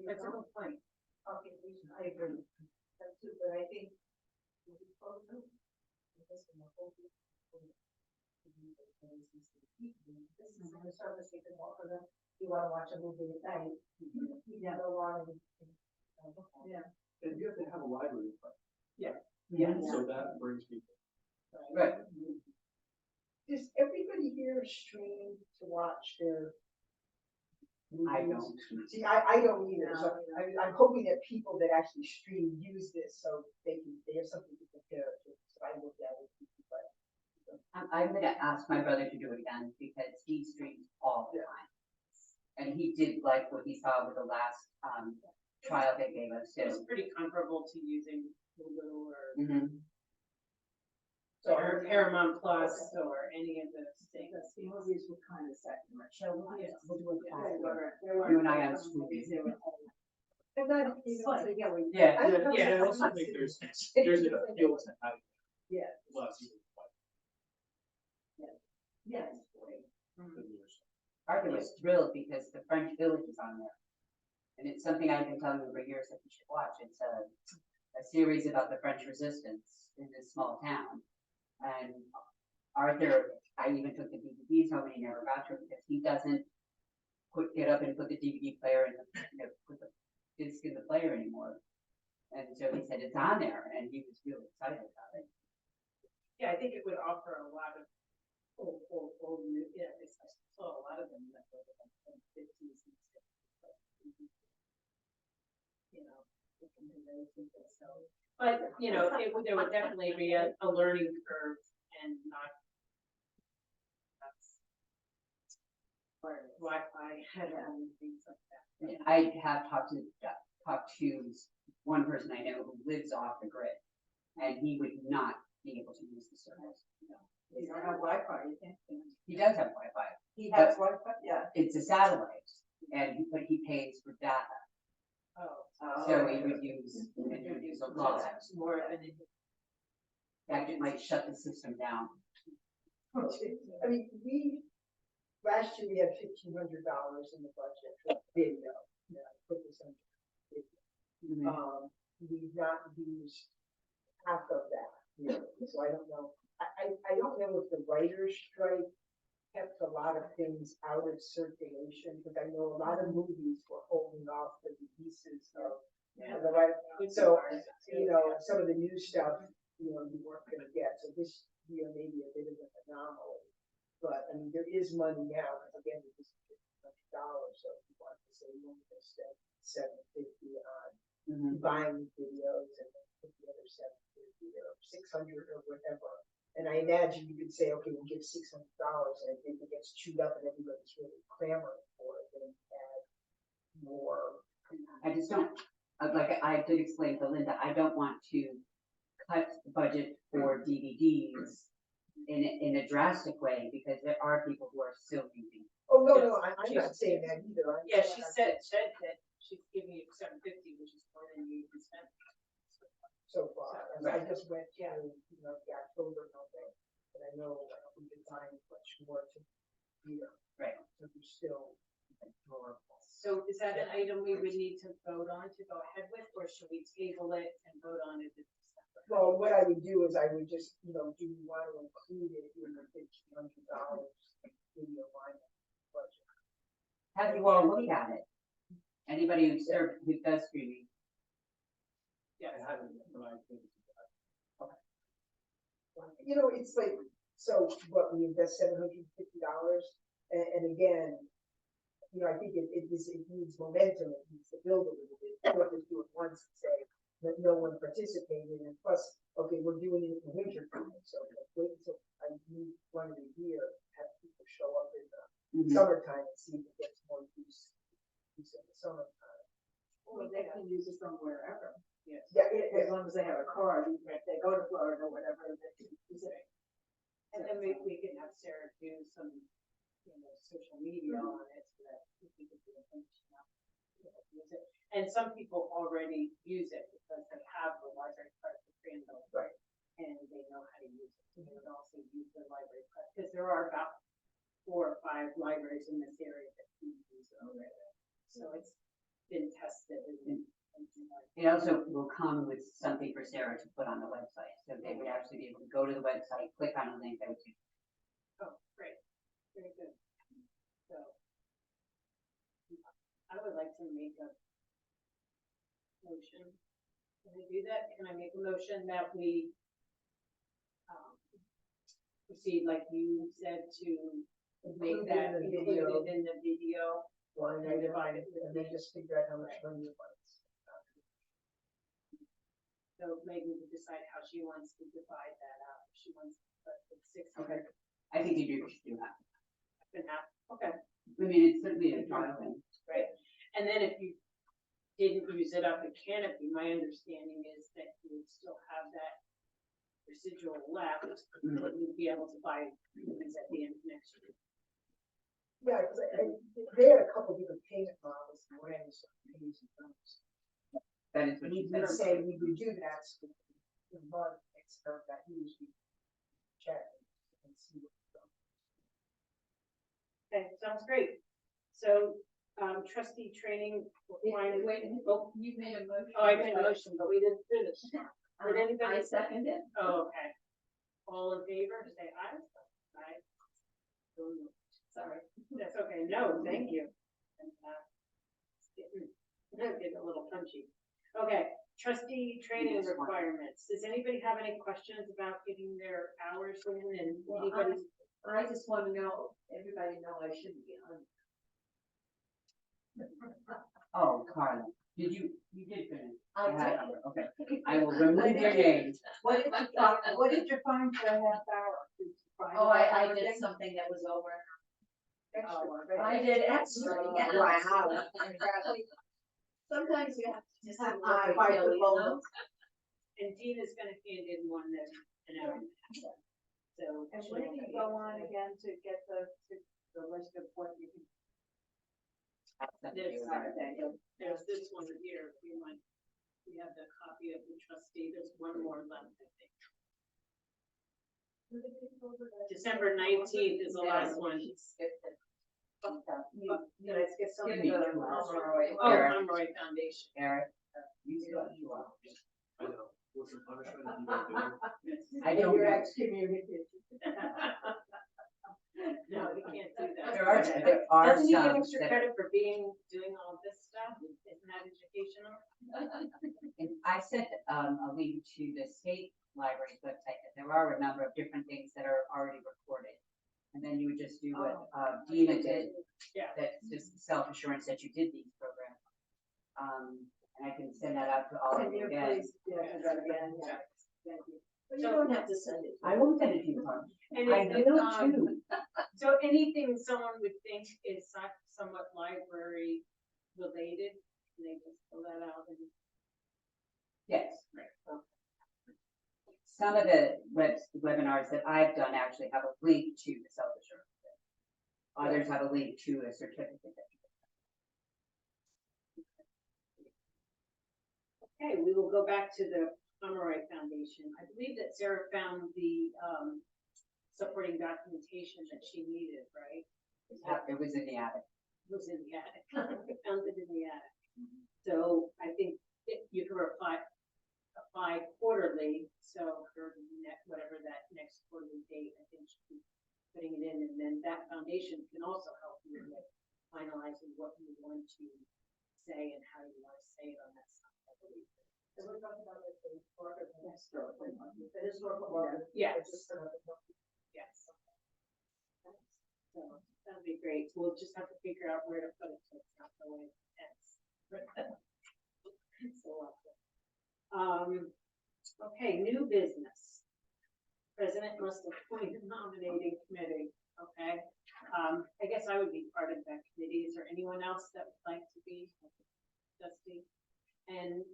that's a good point. Okay, I agree. That's too, but I think this is the service you can offer them. You want to watch a movie at night, you go on and. Yeah. And you have to have a library card. Yeah. So that brings people. Right. Does everybody here stream to watch their movies? I don't. See, I don't either, so I'm hoping that people that actually stream use this so they have something to compare it to, so I look at it. But I'm gonna ask my brother to do it again because he streams all the time. And he did like what he saw with the last trial they gave us too. It's pretty comparable to using Hulu or Mm-hmm. Paramount Plus or any of those things. the movies were kind of second. So we'll do it fast. You and I on Scooby. They're not, yeah, we. Yeah. I also think there's an appeal to having Yeah. less even Yes. than yours. Arthur was thrilled because the French Village is on there. And it's something I've been telling him for years that you should watch. It's a series about the French resistance in this small town. And Arthur, I even took the DVDs home and he never got to it because he doesn't get up and put the DVD player in put the disc in the player anymore. And so he said it's on there and he was really excited about it. Yeah, I think it would offer a lot of old, yeah, I saw a lot of them that were like from the 50s and stuff. But, there would definitely be a learning curve and not Wi-Fi and things like that. And I have talked to one person I know who lives off the grid and he would not be able to use the service. You don't have Wi-Fi, you think? He does have Wi-Fi. He has Wi-Fi, yeah. It's a satellite. but he pays for data, Oh. so he would use a lot. More than. That might shut the system down. I mean, last year we had $1,500 in the budget for video. Yeah, I put this in. We've not used half of that, so I don't know. I don't know if the writer's strike kept a lot of things out of circulation, because I know a lot of movies were holding off the releases of the right. So, some of the new stuff, you weren't gonna get, so this year may be a bit of an anomaly. But, I mean, there is money now, because again, this is $1,500, so if you want to say you only spend $750 on buying videos, and then put the other $750 or $600 or whatever. And I imagine you could say, okay, we'll give $600, and if it gets chewed up and everybody's really clamoring for it, then add more. I just don't, like I did explain to Linda, I don't want to cut the budget for DVDs in a drastic way, because there are people who are still using. Oh, no, I'm not saying that either. Yeah, she said that she's giving you $750, which is more than you can spend. So far, Right. I just went to, the October number, but I know we can find much more to here. Right. So we're still. So is that an item we would need to vote on to go ahead with, or should we table it and vote on it in December? Well, what I would do is I would just, do you want to include it in the $1,500 video line budget? Have you all looked at it? Anybody who does streaming? Yes. I haven't, but I think. It's like, so what, we invest $750, and again, I think it needs momentum, it needs to build a little bit. You don't just do it once and say that no one participated, and plus, okay, we're doing it in the winter time, so let's wait until I need one of the year, have people show up in the summertime and see if it gets more use in the summertime. Well, they can use it from wherever, Yes. Yeah, as long as they have a car, even if they go to Florida or whatever, they can use it. And then we can have Sarah do some, social media on it, so that we can do information out. Use it. And some people already use it because they have the library card for Crandall. Right. And they know how to use it. So they would also use the library card, because there are about 4 or 5 libraries in this area that do use it already. So it's been tested and It also will come with something for Sarah to put on the website, so they would actually be able to go to the website, click on a link that would take. oh, great, very good. So I would like to make a motion. Can I do that? Can I make a motion that we proceed, like you said, to make that included in the video? Line And item, divide it. and then just figure out how much money it wants. So Megan can decide how she wants to divide that out. If she wants to put $600 I think you should do that. in half. Okay. I mean, it's certainly a trial thing. Right, and then if you didn't use it up at Canopy, my understanding is that you would still have that residual left, but you'd be able to buy things at the end of next year. Yeah, because they had a couple different payment models, and we're having some pays and those. That is what We you would said. say we would do that, so in a month, next time that used, we check and see what. Okay, sounds great. So, trustee training. Wait, oh, you made a motion. Oh, I made a motion, but we didn't finish. Did anybody I second it. Oh, okay. All in favor, say aye. Aye. Sorry. That's okay. No, thank you. And, getting a little punchy. Okay, trustee training requirements. Does anybody have any questions about getting their hours in and Well, anybody? I just want to know, everybody know I shouldn't be on. Oh, Carla, you did finish. I Yeah, did. Okay, I will remove your name. What did you find for a half hour? Oh, I did something that was over. I did extra. Yes. Wow. Sometimes you have to just. have a I little bite the kill, you bullet. know? And Dina's gonna hand in one that's an hour and a half. So. And where do you go on again to get the list of what you can? send it to There's, you again. there's this one here, if you want, we have the copy of the trustee, there's one more left, I think. December 19th is the last one. Did I skip something? The Oh, Eric. Pomeroy Foundation. Eric, you got you are. I know, what's the punishment if you don't do it? I don't know. Excommunicated. No, we can't do that. There are Doesn't he get some extra that, credit for doing all this stuff? Isn't that educational? and I sent a link to the state library's website, that there are a number of different things that are already recorded. And then you would just do what Dina did, Yeah. that's just self-assurance that you did these programs. And I can send that out to all of you again. But you don't have to send it. I won't send it to you, Carl. And I if, will too. so anything someone would think is somewhat library related, they just pull that out and. Yes. Some of the webinars that I've done actually have a link to the self-assurance. Others have a link to a certificate. Okay, we will go back to the Pomeroy Foundation. I believe that Sarah found the supporting documentation that she needed, right? It was in the attic. It was in the attic. Found it in the attic. So I think you can apply quarterly, so for whatever that next quarterly date, I think should be putting it in, and then that foundation can also help you with finalizing what you want to say and how you want to say it on that side, I believe. So we're talking about like the historical marker. Yes. Just set up a- Yes. So that'd be great. We'll just have to figure out where to put it so it's not the way it ends. So, okay, new business. President must appoint a nominating committee, okay? I guess I would be part of that committee. Is there anyone else that would like to be trustee? And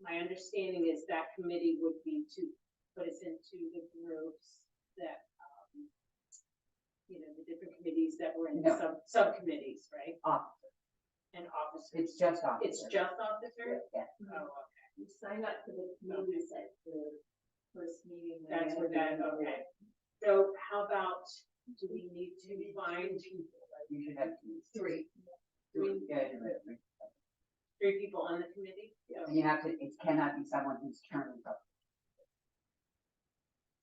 my understanding is that committee would be to put us into the groups that, the different committees that were in No. subcommittees, right? Officer. And officers. It's just officer. It's just officers? Yeah. Oh, okay. You sign up for the committees at the first meeting. That's what that, okay. So how about, do we need to find You should have Three. three. Yeah, you're right. 3 people on the committee? And you have to, it cannot be someone whose term is up.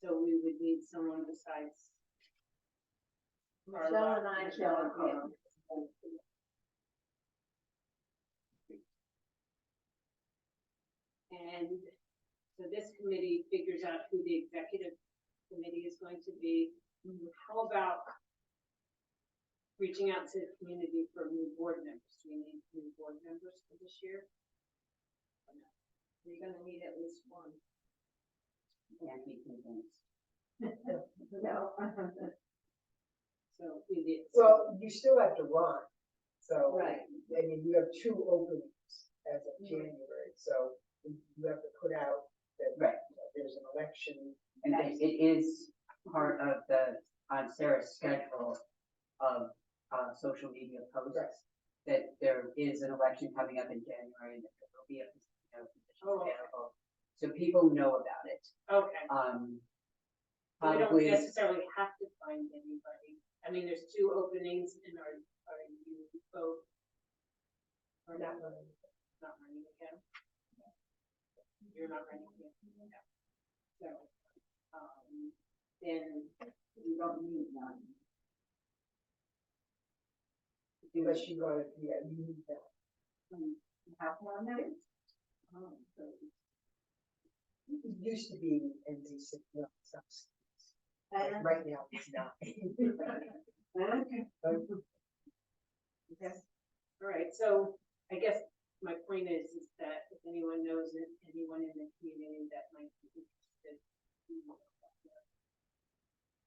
So we would need someone besides. Michelle and I shall agree. And so this committee figures out who the executive committee is going to be. How about reaching out to the community for new board members? Do we need new board members for this year? You're gonna need at least one. Can't be convinced. No. So we did. Well, you still have to run, so. Right. I mean, you have 2 openings as of January, so you have to put out that. Right. There's an election. And it is part of on Sarah's schedule of social media posts, Right. that there is an election coming up in January, and that there will be a position Oh, okay. available. So people know about it. Okay. We don't Probably, necessarily have to find anybody. I mean, there's 2 openings, and are you both? Or Not running. not running again? You're not running again? No. So, then You don't need one. Unless you want to, yeah, you need that. Have one now? Oh, It used to be NC6, substance. And- Right now, it's not. Okay. yes. All right, so I guess my point is that if anyone knows anyone in the community that might be interested,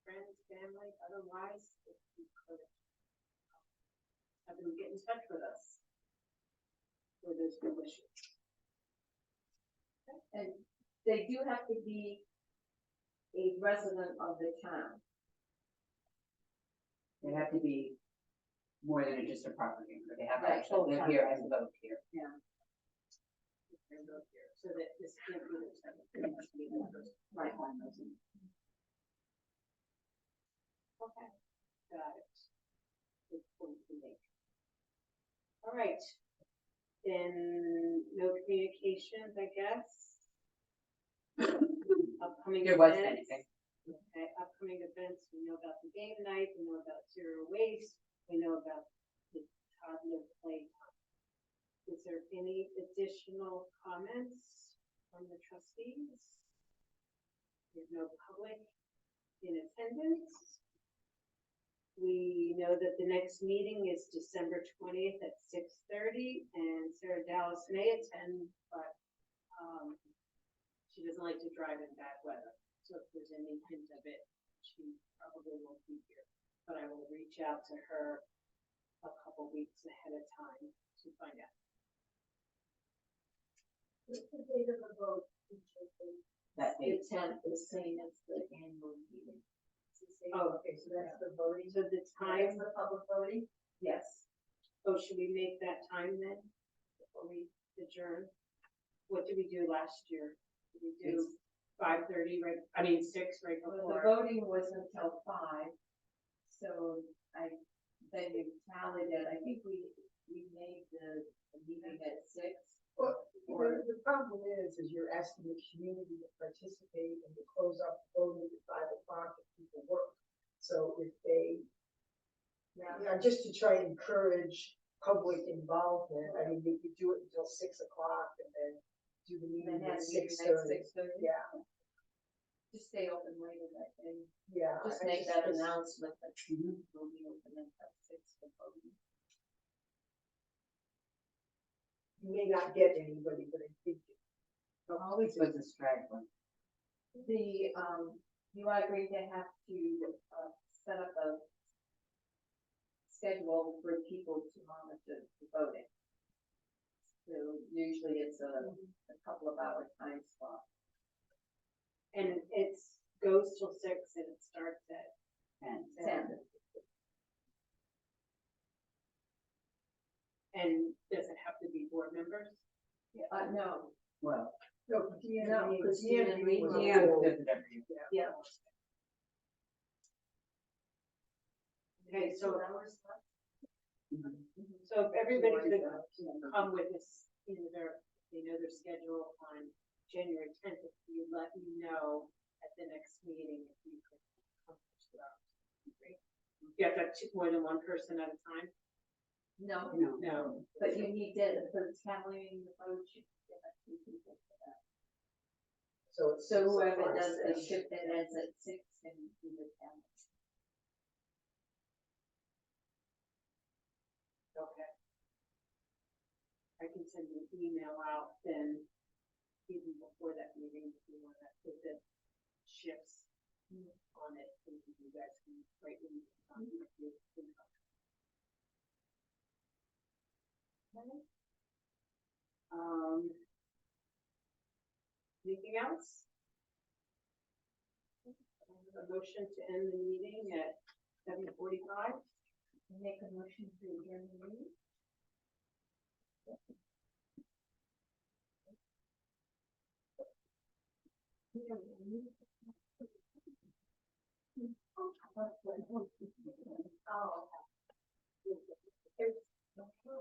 friends, family, otherwise, if you could have them get in touch with us for those good wishes. And they do have to be a resident of the town. they have to be more than just a property owner. They have to Right, actually live here and vote here. So that this can't be the second, it must be the first. Right. Okay, got it. Good point to make. All right. Then no communications, I guess. Upcoming There was events. anything. Okay, upcoming events, we know about the game night, we know about zero waste, we know about the toddler playtime. Is there any additional comments from the trustees? There's no public in attendance. We know that the next meeting is December 20th at 6:30, and Sarah Dallas may attend, but she doesn't like to drive in bad weather. So if there's any hint of it, she probably won't be here. But I will reach out to her a couple weeks ahead of time to find out. What's the date of the vote? That The date. 10th, the same as the annual meeting. It's the same. Oh, okay, so that's the voting. So the Time time, the public voting? Yes. oh, should we make that time then before we adjourn? What did we do last year? Did we do 5:30, right? I mean, 6 right Well, the before. voting was until 5, so then you tallied it, I think we made the meeting at 6. Well, the problem is you're asking the community to participate and to close up voting at 5 o'clock if people work. So if they, just to try and encourage public involvement, I mean, they could do it until 6 o'clock and then do the meeting And then at have a meeting 6:30. at 6:30. Yeah, Just stay open later that day. yeah. Just I make that just- announcement that we'll be open at 6 for voting. You may not get anybody, but I think Always was a straggler. The, you are going to have to, set up a schedule for people to monitor the voting. So usually it's a couple of hour time slot. And it goes till 6 and it starts at And 10. And does it have to be board members? No, well, no, Deanna, No, Deanna because Deanna Deanna Green was yeah, full. does it every year. yeah. Okay, so, Mhm. so if everybody could come with us, they know their schedule on January 10th, if you let me know at the next meeting if you could accomplish that. Great. You have to have more than one person at a time? No, No. No. but you need to, for tallying the votes, you get 2 people for that. So it's So 6 whoever o'clock, does the so- shift that ends at 6 and do the tally. Okay. I can send an email out then, even before that meeting, if you want to put the shifts on it, and you guys can write in. Anything else? A motion to end the meeting at 7:45? Make a motion to adjourn the meeting.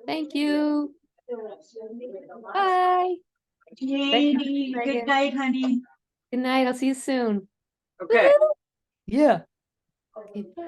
Thank you. Bye. Yay, Megan. good night, honey. Good night. I'll see you soon. Okay. Yeah. Okay, bye.